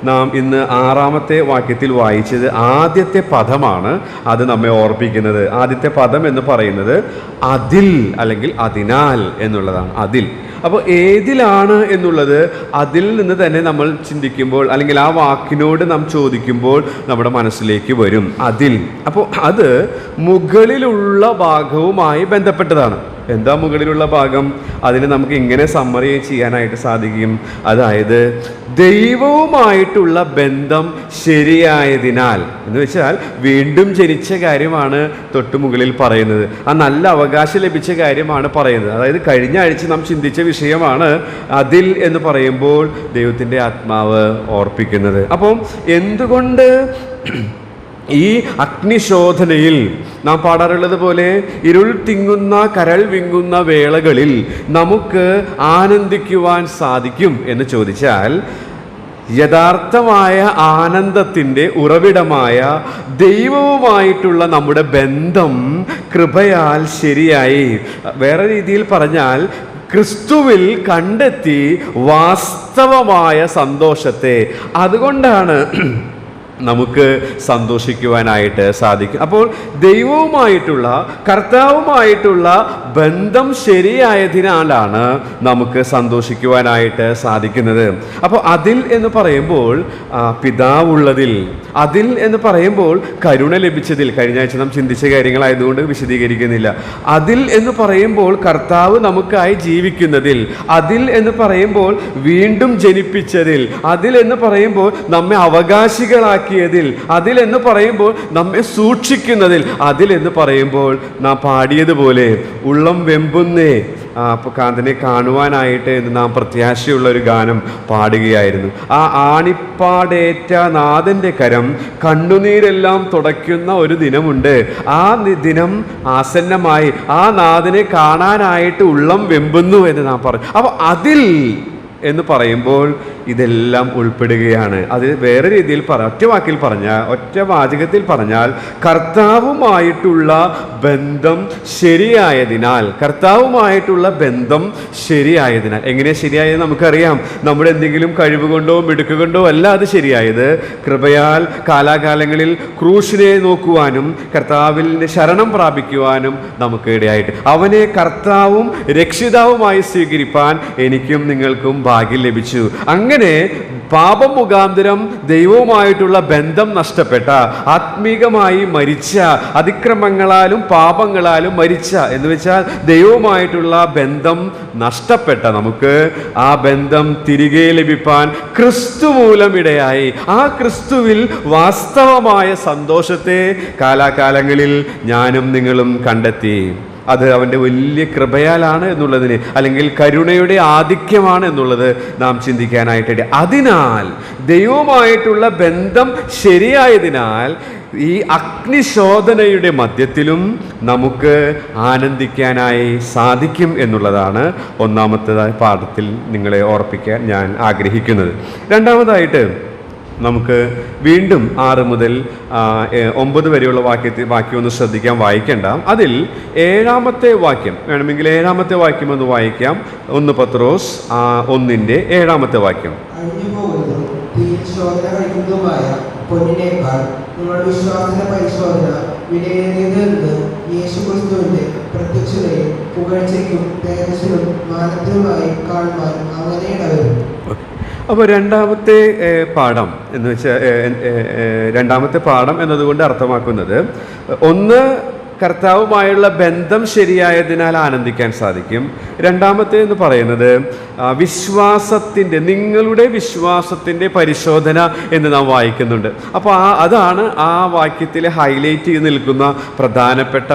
നാം ഇന്ന് 6-ാമത്തെ വാക്യത്തിൽ വായിച്ചത് ആദ്യത്തെ പദമാണ് അത് നമ്മെ ഓർപ്പിക്കുന്നത്. ആദ്യത്തെ പദം എന്ന് പറയുന്നത് അതിൽ അല്ലെങ്കിൽ അതിനാൽ എന്നുള്ളതാണ്. അതിൽ. അപ്പോൾ ഏതിലാണ് എന്നുള്ളത് അതിൽ നിന്ന് തന്നെ നമ്മൾ ചിന്തിക്കുമ്പോൾ അല്ലെങ്കിൽ ആ വാക്കിനോട് നാം ചോദിക്കുമ്പോൾ നമ്മുടെ മനസ്സിലേക്ക് വരും. അതിൽ. അപ്പോൾ അത് മുകളിലുള്ള ഭാഗവുമായി ബന്ധപ്പെട്ടതാണ്. എന്താ മുകളിലുള്ള ഭാഗം? അതിന് നമുക്ക് ഇങ്ങനെ സമ്മറി ചെയ്യാനായിട്ട് സാധിക്കും. അതായത് ദൈവവുമായിട്ടുള്ള ബന്ധം ശരിയായതിനാൽ എന്ന് വെച്ചാൽ വീണ്ടും ജനിച്ച കാര്യമാണ് തൊട്ടു മുകളിൽ പറയുന്നത്. ആ നല്ല അവകാശം ലഭിച്ച കാര്യമാണ് പറയുന്നത്. അതായത് കഴിഞ്ഞ ആഴ്ച നാം ചിന്തിച്ച വിഷയമാണ് അതിൽ എന്ന് പറയുമ്പോൾ ദൈവത്തിൻ്റെ ആത്മാവ് ഓർപ്പിക്കുന്നത്. അപ്പം എന്തുകൊണ്ട് ഈ അഗ്നിശോധനയിൽ നാം പാടാറുള്ളത് പോലെ ഇരുൾ തിങ്ങുന്ന കരൾ വിങ്ങുന്ന വേളകളിൽ നമുക്ക് ആനന്ദിക്കുവാൻ സാധിക്കും എന്ന് ചോദിച്ചാൽ, യഥാർത്ഥമായ ആനന്ദത്തിൻ്റെ ഉറവിടമായ ദൈവവുമായിട്ടുള്ള നമ്മുടെ ബന്ധം കൃപയാൽ ശരിയായി, വേറെ രീതിയിൽ പറഞ്ഞാൽ ക്രിസ്തുവിൽ കണ്ടെത്തി വാസ്തവമായ സന്തോഷത്തെ, അതുകൊണ്ടാണ് നമുക്ക് സന്തോഷിക്കുവാനായിട്ട് സാധിക്കും. അപ്പോൾ ദൈവവുമായിട്ടുള്ള കർത്താവുമായിട്ടുള്ള ബന്ധം ശരിയായതിനാലാണ് നമുക്ക് സന്തോഷിക്കുവാനായിട്ട് സാധിക്കുന്നത്. അപ്പോൾ അതിൽ എന്ന് പറയുമ്പോൾ പിതാവുള്ളതിൽ, അതിൽ എന്ന് പറയുമ്പോൾ കരുണ ലഭിച്ചതിൽ, കഴിഞ്ഞ ആഴ്ച നാം ചിന്തിച്ച കാര്യങ്ങളായതുകൊണ്ട് വിശദീകരിക്കുന്നില്ല. അതിൽ എന്ന് പറയുമ്പോൾ കർത്താവ് നമുക്കായി ജീവിക്കുന്നതിൽ, അതിൽ എന്ന് പറയുമ്പോൾ വീണ്ടും ജനിപ്പിച്ചതിൽ, അതിൽ എന്ന് പറയുമ്പോൾ നമ്മെ അവകാശികളാക്കി അതിലെന്ന് പറയുമ്പോൾ നമ്മെ സൂക്ഷിക്കുന്നതിൽ, അതിലെന്ന് പറയുമ്പോൾ നാം പാടിയതുപോലെ ഉള്ളം വെമ്പുന്നേ കാന്തനെ കാണുവാനായിട്ട് എന്ന് നാം പ്രത്യാശയുള്ള ഒരു ഗാനം പാടുകയായിരുന്നു. ആ ആണിപ്പാടേറ്റ നാഥൻ്റെ കരം കണ്ണുനീരെല്ലാം തുടയ്ക്കുന്ന ഒരു ദിനമുണ്ട്. ആ ദിനം ആസന്നമായി ആ നാഥനെ കാണാനായിട്ട് ഉള്ളം വെമ്പുന്നു എന്ന് നാം പറഞ്ഞു. അപ്പോൾ അതിൽ എന്ന് പറയുമ്പോൾ ഇതെല്ലാം ഉൾപ്പെടുകയാണ്. അത് വേറെ രീതിയിൽ ഒറ്റ വാക്കിൽ പറഞ്ഞാൽ, ഒറ്റ വാചകത്തിൽ പറഞ്ഞാൽ, കർത്താവുമായിട്ടുള്ള ബന്ധം ശരിയായതിനാൽ, കർത്താവുമായിട്ടുള്ള ബന്ധം ശരിയായതിനാൽ. എങ്ങനെ ശരിയായത് നമുക്കറിയാം. നമ്മുടെ എന്തെങ്കിലും കഴിവ് കൊണ്ടോ മിടുക്ക് കൊണ്ടോ അല്ല അത് ശരിയായത്. കൃപയാൽ കാലാകാലങ്ങളിൽ ക്രൂശിനെ നോക്കുവാനും കർത്താവിൻ്റെ ശരണം പ്രാപിക്കുവാനും നമുക്ക് ഇടയായിട്ട് അവനെ കർത്താവും രക്ഷിതാവുമായി സ്വീകരിപ്പാൻ എനിക്കും നിങ്ങൾക്കും ഭാഗ്യം ലഭിച്ചു. അങ്ങനെ പാപം മുഖാന്തരം ദൈവവുമായിട്ടുള്ള ബന്ധം നഷ്ടപ്പെട്ട, ആത്മീകമായി മരിച്ച, അതിക്രമങ്ങളാലും പാപങ്ങളാലും മരിച്ച എന്ന് വെച്ചാൽ ദൈവവുമായിട്ടുള്ള ബന്ധം നഷ്ടപ്പെട്ട നമുക്ക് ആ ബന്ധം തിരികെ ലഭിപ്പാൻ ക്രിസ്തു മൂലം ഇടയായി. ആ ക്രിസ്തുവിൽ വാസ്തവമായ സന്തോഷത്തെ കാലാകാലങ്ങളിൽ ഞാനും നിങ്ങളും കണ്ടെത്തി. അത് അവൻ്റെ വലിയ കൃപയാലാണ് എന്നുള്ളതിന്, അല്ലെങ്കിൽ കരുണയുടെ ആധിക്യമാണ് എന്നുള്ളത് നാം ചിന്തിക്കാനായിട്ട്. അതിനാൽ ദൈവവുമായിട്ടുള്ള ബന്ധം ശരിയായതിനാൽ ഈ അഗ്നിശോധനയുടെ മധ്യത്തിലും നമുക്ക് ആനന്ദിക്കാനായി സാധിക്കും എന്നുള്ളതാണ് ഒന്നാമത്തേതായ പാഠത്തിൽ നിങ്ങളെ ഓർപ്പിക്കാൻ ഞാൻ ആഗ്രഹിക്കുന്നത്. രണ്ടാമതായിട്ട് നമുക്ക് വീണ്ടും 6 മുതൽ 9 വരെയുള്ള വാക്യം ഒന്ന് ശ്രദ്ധിക്കാൻ, വായിക്കേണ്ട. അതിൽ 7-ാമത്തെ വാക്യം വേണമെങ്കിൽ 7-ാമത്തെ വാക്യം ഒന്ന് വായിക്കാം. 1 പത്രോസ് 1:7 വാക്യം. പൊന്നിനേക്കാൾ നിങ്ങളുടെ വിശ്വാസത്തിന്റെ പരിശോധന വിലയേറിയതെന്ന് യേശുക്രിസ്തുവിന്റെ പ്രത്യക്ഷതയും പുകഴ്ചയ്ക്കും തേജസ്സിനും മാനത്തിനുമായി കാണുവാൻ അങ്ങനെ ഇടവരും. അപ്പോൾ രണ്ടാമത്തെ പാഠം എന്ന് വെച്ചാൽ രണ്ടാമത്തെ പാഠം എന്നതുകൊണ്ട് അർത്ഥമാക്കുന്നത്, ഒന്ന് കർത്താവുമായുള്ള ബന്ധം ശരിയായതിനാൽ ആനന്ദിക്കാൻ സാധിക്കും. രണ്ടാമത്തെ എന്ന് പറയുന്നത് വിശ്വാസത്തിൻ്റെ, നിങ്ങളുടെ വിശ്വാസത്തിൻ്റെ പരിശോധന എന്ന് നാം വായിക്കുന്നുണ്ട്. അപ്പോൾ അതാണ് ആ വാക്യത്തിൽ ഹൈലൈറ്റ് ചെയ്ത് നിൽക്കുന്ന പ്രധാനപ്പെട്ട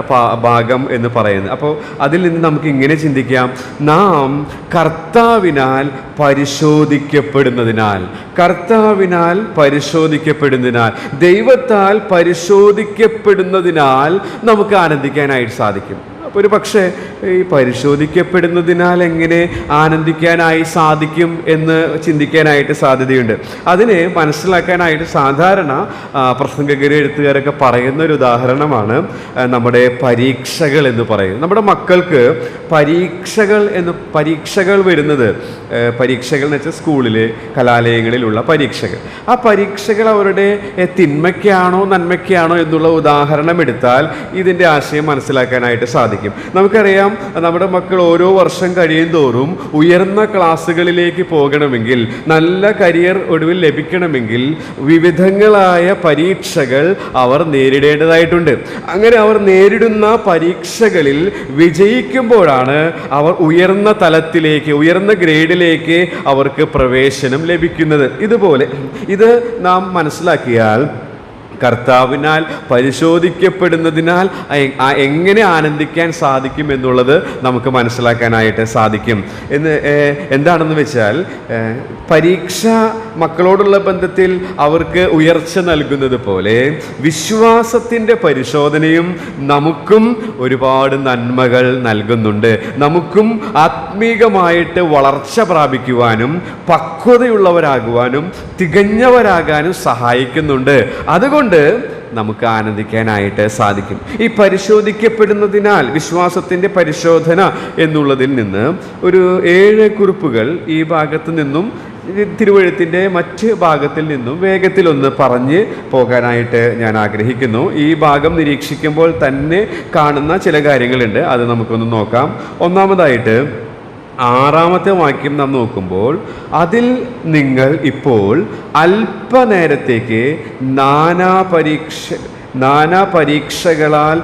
ഭാഗം എന്ന് പറയുന്നത്. അപ്പോൾ അതിൽ നിന്ന് നമുക്ക് ഇങ്ങനെ ചിന്തിക്കാം, നാം കർത്താവിനാൽ പരിശോധിക്കപ്പെടുന്നതിനാൽ, കർത്താവിനാൽ പരിശോധിക്കപ്പെടുന്നതിനാൽ, ദൈവത്താൽ പരിശോധിക്കപ്പെടുന്നതിനാൽ നമുക്ക് ആനന്ദിക്കാനായിട്ട് സാധിക്കും. അപ്പോൾ ഒരു പക്ഷേ ഈ പരിശോധിക്കപ്പെടുന്നതിനാൽ എങ്ങനെ ആനന്ദിക്കാനായി സാധിക്കും എന്ന് ചിന്തിക്കാനായിട്ട് സാധ്യതയുണ്ട്. അതിനെ മനസ്സിലാക്കാനായിട്ട് സാധാരണ പ്രസംഗകരും എഴുത്തുകാരൊക്കെ പറയുന്ന ഒരു ഉദാഹരണമാണ് നമ്മുടെ പരീക്ഷകൾ എന്ന് പറയുന്നത്. നമ്മുടെ മക്കൾക്ക് പരീക്ഷകൾ വരുന്നത്, പരീക്ഷകൾ എന്ന് വെച്ചാൽ സ്കൂളിലെ കലാലയങ്ങളിലുള്ള പരീക്ഷകൾ. ആ പരീക്ഷകൾ അവരുടെ തിന്മയ്ക്കാണോ നന്മയ്ക്കാണോ എന്നുള്ള ഉദാഹരണം എടുത്താൽ ഇതിൻ്റെ ആശയം മനസ്സിലാക്കാനായിട്ട് സാധിക്കും. നമുക്കറിയാം, നമ്മുടെ മക്കൾ ഓരോ വർഷം കഴിയും തോറും ഉയർന്ന ക്ലാസ്സുകളിലേക്ക് പോകണമെങ്കിൽ, നല്ല കരിയർ ഒടുവിൽ ലഭിക്കണമെങ്കിൽ വിവിധങ്ങളായ പരീക്ഷകൾ അവർ നേരിടേണ്ടതായിട്ടുണ്ട്. അങ്ങനെ അവർ നേരിടുന്ന പരീക്ഷകളിൽ വിജയിക്കുമ്പോഴാണ് അവർ ഉയർന്ന തലത്തിലേക്ക്, ഉയർന്ന ഗ്രേഡിലേക്ക് അവർക്ക് പ്രവേശനം ലഭിക്കുന്നത്. ഇതുപോലെ ഇത് നാം മനസ്സിലാക്കിയാൽ കർത്താവിനാൽ പരിശോധിക്കപ്പെടുന്നതിനാൽ എങ്ങനെ ആനന്ദിക്കാൻ സാധിക്കും എന്നുള്ളത് നമുക്ക് മനസ്സിലാക്കാനായിട്ട് സാധിക്കും. എന്താണെന്ന് വെച്ചാൽ, പരീക്ഷ മക്കളോടുള്ള ബന്ധത്തിൽ അവർക്ക് ഉയർച്ച നൽകുന്നത് പോലെ വിശ്വാസത്തിൻ്റെ പരിശോധനയും നമുക്കും ഒരുപാട് നന്മകൾ നൽകുന്നുണ്ട്. നമുക്കും ആത്മീകമായിട്ട് വളർച്ച പ്രാപിക്കുവാനും പക്വതയുള്ളവരാകുവാനും തികഞ്ഞവരാകാനും സഹായിക്കുന്നുണ്ട്. അതുകൊണ്ട് നമുക്ക് ആനന്ദിക്കാനായിട്ട് സാധിക്കും. ഈ പരിശോധിക്കപ്പെടുന്നതിനാൽ, വിശ്വാസത്തിൻ്റെ പരിശോധന എന്നുള്ളതിൽ നിന്ന് ഒരു 7 കുറിപ്പുകൾ ഈ ഭാഗത്ത് നിന്നും തിരുവെഴുത്തിൻ്റെ മറ്റ് ഭാഗത്തിൽ നിന്നും വേഗത്തിലൊന്ന് പറഞ്ഞ് പോകാനായിട്ട് ഞാൻ ആഗ്രഹിക്കുന്നു. ഈ ഭാഗം നിരീക്ഷിക്കുമ്പോൾ തന്നെ കാണുന്ന ചില കാര്യങ്ങളുണ്ട്, അത് നമുക്കൊന്ന് നോക്കാം. ഒന്നാമതായിട്ട് 6-ാമത്തെ വാക്യം നാം നോക്കുമ്പോൾ, അതിൽ നിങ്ങൾ ഇപ്പോൾ അല്പനേരത്തേക്ക് നാനാ പരീക്ഷകളാൽ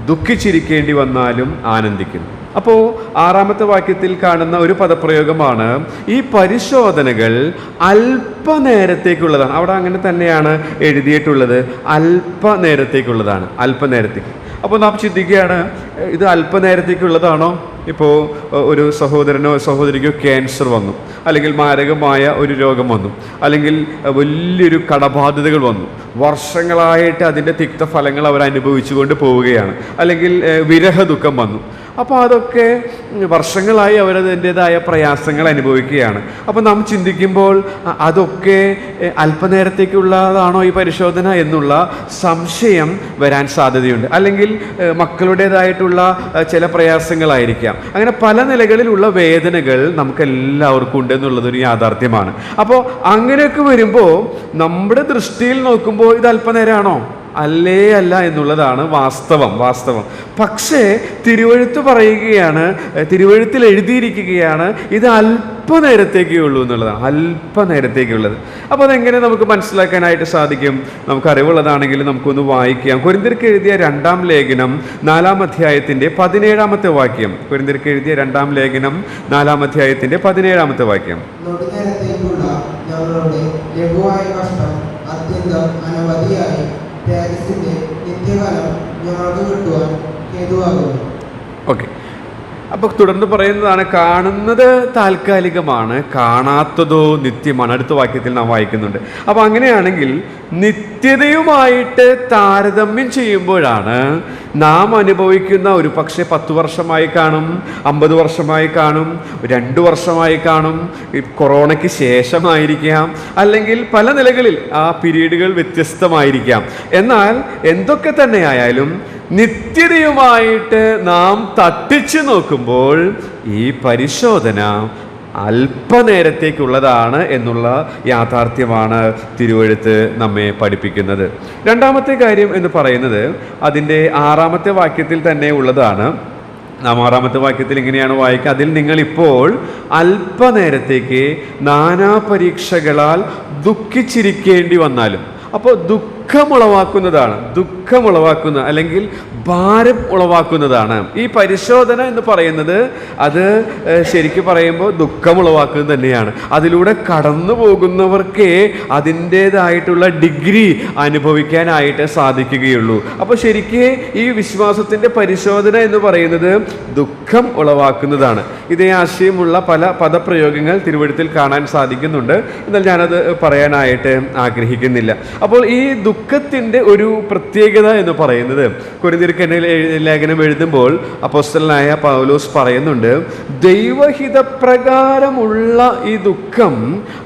ദുഃഖിച്ചിരിക്കേണ്ടി വന്നാലും ആനന്ദിക്കുന്നു. അപ്പോൾ 6-ാമത്തെ വാക്യത്തിൽ കാണുന്ന ഒരു പദപ്രയോഗമാണ് ഈ പരിശോധനകൾ അല്പനേരത്തേക്കുള്ളതാണ്. അവിടെ അങ്ങനെ തന്നെയാണ് എഴുതിയിട്ടുള്ളത്, അല്പനേരത്തേക്കുള്ളതാണ്, അല്പനേരത്തേക്ക്. അപ്പോൾ നാം ചിന്തിക്കുകയാണ്, ഇത് അല്പനേരത്തേക്കുള്ളതാണോ? ഇപ്പോൾ ഒരു സഹോദരനോ സഹോദരിക്കോ ക്യാൻസർ വന്നു, അല്ലെങ്കിൽ മാരകമായ ഒരു രോഗം വന്നു, അല്ലെങ്കിൽ വലിയൊരു കടബാധ്യതകൾ വന്നു, വർഷങ്ങളായിട്ട് അതിൻ്റെ തിക്തഫലങ്ങൾ അവർ അനുഭവിച്ചുകൊണ്ട് പോവുകയാണ്, അല്ലെങ്കിൽ വിരഹ ദുഃഖം വന്നു. അപ്പോൾ അതൊക്കെ വർഷങ്ങളായി അവരതിൻ്റെതായ പ്രയാസങ്ങൾ അനുഭവിക്കുകയാണ്. അപ്പോൾ നാം ചിന്തിക്കുമ്പോൾ അതൊക്കെ അല്പനേരത്തേക്കുള്ളതാണോ ഈ പരിശോധന എന്നുള്ള സംശയം വരാൻ സാധ്യതയുണ്ട്. അല്ലെങ്കിൽ മക്കളുടേതായിട്ടുള്ള ചില പ്രയാസങ്ങളായിരിക്കാം. അങ്ങനെ പല നിലകളിലുള്ള വേദനകൾ നമുക്കെല്ലാവർക്കും ഉണ്ടെന്നുള്ളതൊരു യാഥാർത്ഥ്യമാണ്. അപ്പോൾ അങ്ങനെയൊക്കെ വരുമ്പോൾ നമ്മുടെ ദൃഷ്ടിയിൽ നോക്കുമ്പോൾ ഇത് അല്പനേരമാണോ? അല്ല എന്നുള്ളതാണ് വാസ്തവം. പക്ഷേ തിരുവെഴുത്ത് പറയുകയാണ്, തിരുവെഴുത്തിൽ എഴുതിയിരിക്കുകയാണ്, ഇത് അല്പനേരത്തേക്കേ ഉള്ളൂ എന്നുള്ളതാണ്, അല്പനേരത്തേക്കുള്ളത്. അപ്പോൾ അതെങ്ങനെ നമുക്ക് മനസ്സിലാക്കാനായിട്ട് സാധിക്കും? നമുക്ക് അറിവുള്ളതാണെങ്കിൽ നമുക്കൊന്ന് വായിക്കാം. കൊരിന്ത്യർക്ക് എഴുതിയ 2-ാം ലേഖനം 4-ാം അധ്യായത്തിൻ്റെ 17-ാമത്തെ വാക്യം. കൊരിന്ത്യർക്ക് എഴുതിയ 2-ാം ലേഖനം 4-ാം അധ്യായത്തിൻ്റെ 17-ാമത്തെ വാക്യം. ഞങ്ങളുടെ ലഘുവായ കഷ്ടം അത്യന്തം അനവധിയായി ത്യാഗത്തിന്റെ നിത്യകാലം ഞങ്ങൾക്ക് കിട്ടുവാൻ ഹേതുവാകുന്നു. ഓക്കെ, അപ്പോൾ തുടർന്ന് പറയുന്നതാണ്, കാണുന്നത് താൽക്കാലികമാണ്, കാണാത്തതോ നിത്യമാണ്. അടുത്ത വാക്യത്തിൽ നാം വായിക്കുന്നുണ്ട്. അപ്പോൾ അങ്ങനെയാണെങ്കിൽ നിത്യതയുമായിട്ട് താരതമ്യം ചെയ്യുമ്പോഴാണ് നാം അനുഭവിക്കുന്ന, ഒരു പക്ഷേ 10 വർഷമായി കാണും, 50 വർഷമായി കാണും, 2 വർഷമായി കാണും, കൊറോണയ്ക്ക് ശേഷമായിരിക്കാം, അല്ലെങ്കിൽ പല നിലകളിൽ ആ പീരീഡുകൾ വ്യത്യസ്തമായിരിക്കാം. എന്നാൽ എന്തൊക്കെ തന്നെയായാലും നിത്യതയുമായിട്ട് നാം തട്ടിച്ചു നോക്കുമ്പോൾ ഈ പരിശോധന അല്പനേരത്തേക്കുള്ളതാണ് എന്നുള്ള യാഥാർത്ഥ്യമാണ് തിരുവെഴുത്ത് നമ്മെ പഠിപ്പിക്കുന്നത്. 2-ാമത്തെ കാര്യം എന്ന് പറയുന്നത് അതിൻ്റെ 6-ാമത്തെ വാക്യത്തിൽ തന്നെ ഉള്ളതാണ്. നാം 6-ാമത്തെ വാക്യത്തിൽ ഇങ്ങനെയാണ് വായിക്കുക, അതിൽ നിങ്ങളിപ്പോൾ അല്പനേരത്തേക്ക് നാനാ പരീക്ഷകളാൽ ദുഃഖിച്ചിരിക്കേണ്ടി വന്നാലും. അപ്പോൾ ദുഃഖമുളവാക്കുന്ന അല്ലെങ്കിൽ ഭാരം ഉളവാക്കുന്നതാണ് ഈ പരിശോധന എന്ന് പറയുന്നത്. അത് ശരിക്കും പറയുമ്പോൾ ദുഃഖമുളവാക്കുന്നത് തന്നെയാണ്. അതിലൂടെ കടന്നു പോകുന്നവർക്കേ അതിൻ്റേതായിട്ടുള്ള ഡിഗ്രി അനുഭവിക്കാനായിട്ട് സാധിക്കുകയുള്ളൂ. അപ്പോൾ ശരിക്കും ഈ വിശ്വാസത്തിൻ്റെ പരിശോധന എന്ന് പറയുന്നത് ദുഃഖം ഉളവാക്കുന്നതാണ്. ഇതേ ആശയമുള്ള പല പദപ്രയോഗങ്ങൾ തിരുവെഴുത്തിൽ കാണാൻ സാധിക്കുന്നുണ്ട്. എന്നാൽ ഞാനത് പറയാനായിട്ട് ആഗ്രഹിക്കുന്നില്ല. അപ്പോൾ ഈ ദുഃഖത്തിൻ്റെ ഒരു പ്രത്യേകത എന്ന് പറയുന്നത് കൊരിന്ത്യർക്ക് ലേഖനം എഴുതുമ്പോൾ അപ്പോസ്തലനായ പൗലോസ് പറയുന്നുണ്ട്, ദൈവഹിതപ്രകാരമുള്ള ഈ ദുഃഖം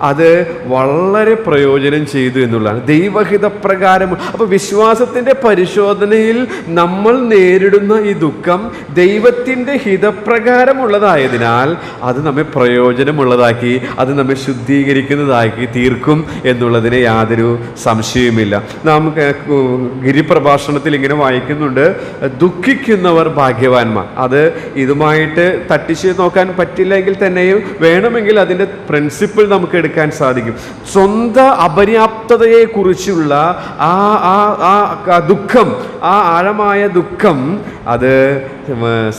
അത് വളരെ പ്രയോജനം ചെയ്തു എന്നുള്ളതാണ്. ദൈവഹിതപ്രകാരം. അപ്പോൾ വിശ്വാസത്തിൻ്റെ പരിശോധനയിൽ നമ്മൾ നേരിടുന്ന ഈ ദുഃഖം ദൈവത്തിൻ്റെ ഹിതപ്രകാരമുള്ളതായതിനാൽ അത് നമ്മെ പ്രയോജനമുള്ളതാക്കി, അത് നമ്മെ ശുദ്ധീകരിക്കുന്നതാക്കി തീർക്കും എന്നുള്ളതിന് യാതൊരു സംശയവുമില്ല. നാം ഗിരിപ്രഭാഷണത്തിൽ ഇങ്ങനെ വായിക്കുന്നുണ്ട്, ദുഃഖിക്കുന്നവർ ഭാഗ്യവാന്മാർ. അത് ഇതുമായിട്ട് തട്ടിച്ച് നോക്കാൻ പറ്റില്ലെങ്കിൽ തന്നെയും വേണമെങ്കിൽ അതിൻ്റെ പ്രിൻസിപ്പിൾ നമുക്ക് എടുക്കാൻ സാധിക്കും. സ്വന്തം അപര്യാപ്തതയെക്കുറിച്ചുള്ള ആ ദുഃഖം, ആ ആഴമായ ദുഃഖം, അത്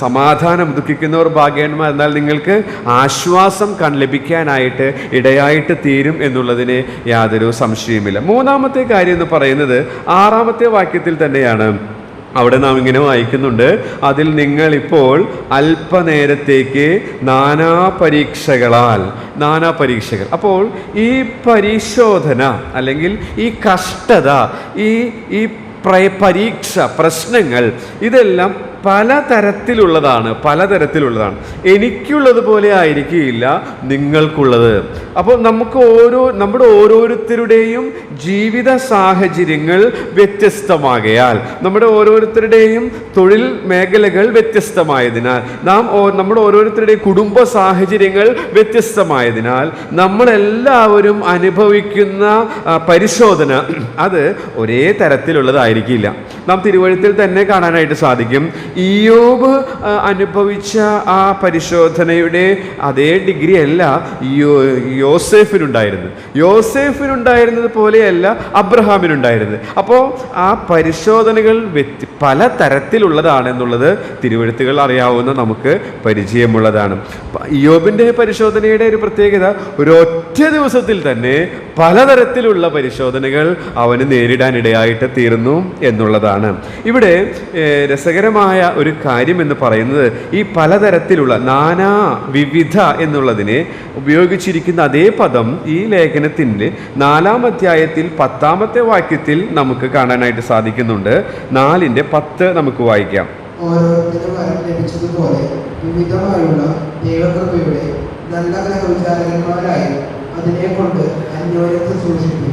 സമാധാനം, ദുഃഖിക്കുന്നവർ ഭാഗ്യവാന്മാർ എന്നാൽ നിങ്ങൾക്ക് ആശ്വാസം ലഭിക്കാനായിട്ട് ഇടയായിട്ട് തീരും എന്നുള്ളതിന് യാതൊരു സംശയവുമില്ല. മൂന്നാമത്തെ കാര്യം എന്ന് പറയുന്നത് 6-ാമത്തെ വാക്യത്തിൽ തന്നെയാണ്. അവിടെ നാം ഇങ്ങനെ വായിക്കുന്നുണ്ട്, അതിൽ നിങ്ങളിപ്പോൾ അല്പനേരത്തേക്ക് നാനാ പരീക്ഷകൾ. അപ്പോൾ ഈ പരിശോധന അല്ലെങ്കിൽ ഈ കഷ്ടത, ഈ പരീക്ഷ, പ്രശ്നങ്ങൾ, ഇതെല്ലാം പലതരത്തിലുള്ളതാണ്. എനിക്കുള്ളതുപോലെ ആയിരിക്കില്ല നിങ്ങൾക്കുള്ളത്. അപ്പോൾ നമ്മുടെ ഓരോരുത്തരുടെയും ജീവിത സാഹചര്യങ്ങൾ വ്യത്യസ്തമാകയാൽ, നമ്മുടെ ഓരോരുത്തരുടെയും തൊഴിൽ മേഖലകൾ വ്യത്യസ്തമായതിനാൽ, നമ്മുടെ ഓരോരുത്തരുടെയും കുടുംബ സാഹചര്യങ്ങൾ വ്യത്യസ്തമായതിനാൽ നമ്മളെല്ലാവരും അനുഭവിക്കുന്ന പരിശോധന അത് ഒരേ തരത്തിലുള്ളതായിരിക്കില്ല. നാം തിരുവഴുത്തിൽ തന്നെ കാണാനായിട്ട് സാധിക്കും, ഇയ്യോബ് അനുഭവിച്ച ആ പരിശോധനയുടെ അതേ ഡിഗ്രി അല്ല യോസേഫിനുണ്ടായിരുന്നത് പോലെയല്ല അബ്രഹാമിനുണ്ടായിരുന്നത്. അപ്പോൾ ആ പരിശോധനകൾ പല തരത്തിലുള്ളതാണെന്നുള്ളത് തിരുവെഴുത്തുകൾ അറിയാവുന്ന നമുക്ക് പരിചയമുള്ളതാണ്. ഇയ്യോബിൻ്റെ പരിശോധനയുടെ ഒരു പ്രത്യേകത, ഒരൊറ്റ ദിവസത്തിൽ തന്നെ പലതരത്തിലുള്ള പരിശോധനകൾ അവന് നേരിടാനിടയായിട്ട് തീർന്നു എന്നുള്ളതാണ്. ഇവിടെ രസകരമായ ഒരു കാര്യം എന്ന് പറയുന്നത്, ഈ പലതരത്തിലുള്ള വിവിധ എന്നുള്ളതിനെ ഉപയോഗിച്ചിരിക്കുന്ന അതേ പദം ഈ ലേഖനത്തിൻ്റെ 4-ാം അധ്യായത്തിൽ 10-ാമത്തെ വാക്യത്തിൽ നമുക്ക് കാണാനായിട്ട് സാധിക്കുന്നുണ്ട്. 4:10 നമുക്ക് വായിക്കാം. ഓരോരുത്തരും വരം ലഭിച്ചതുപോലെ വിവിധമായുള്ള ദൈവകൃപയുടെ നല്ല ഗ്രഹവിചാരകന്മാരായി അതിനെക്കൊണ്ട് അന്യോന്യത്തെ സൂക്ഷിക്കും.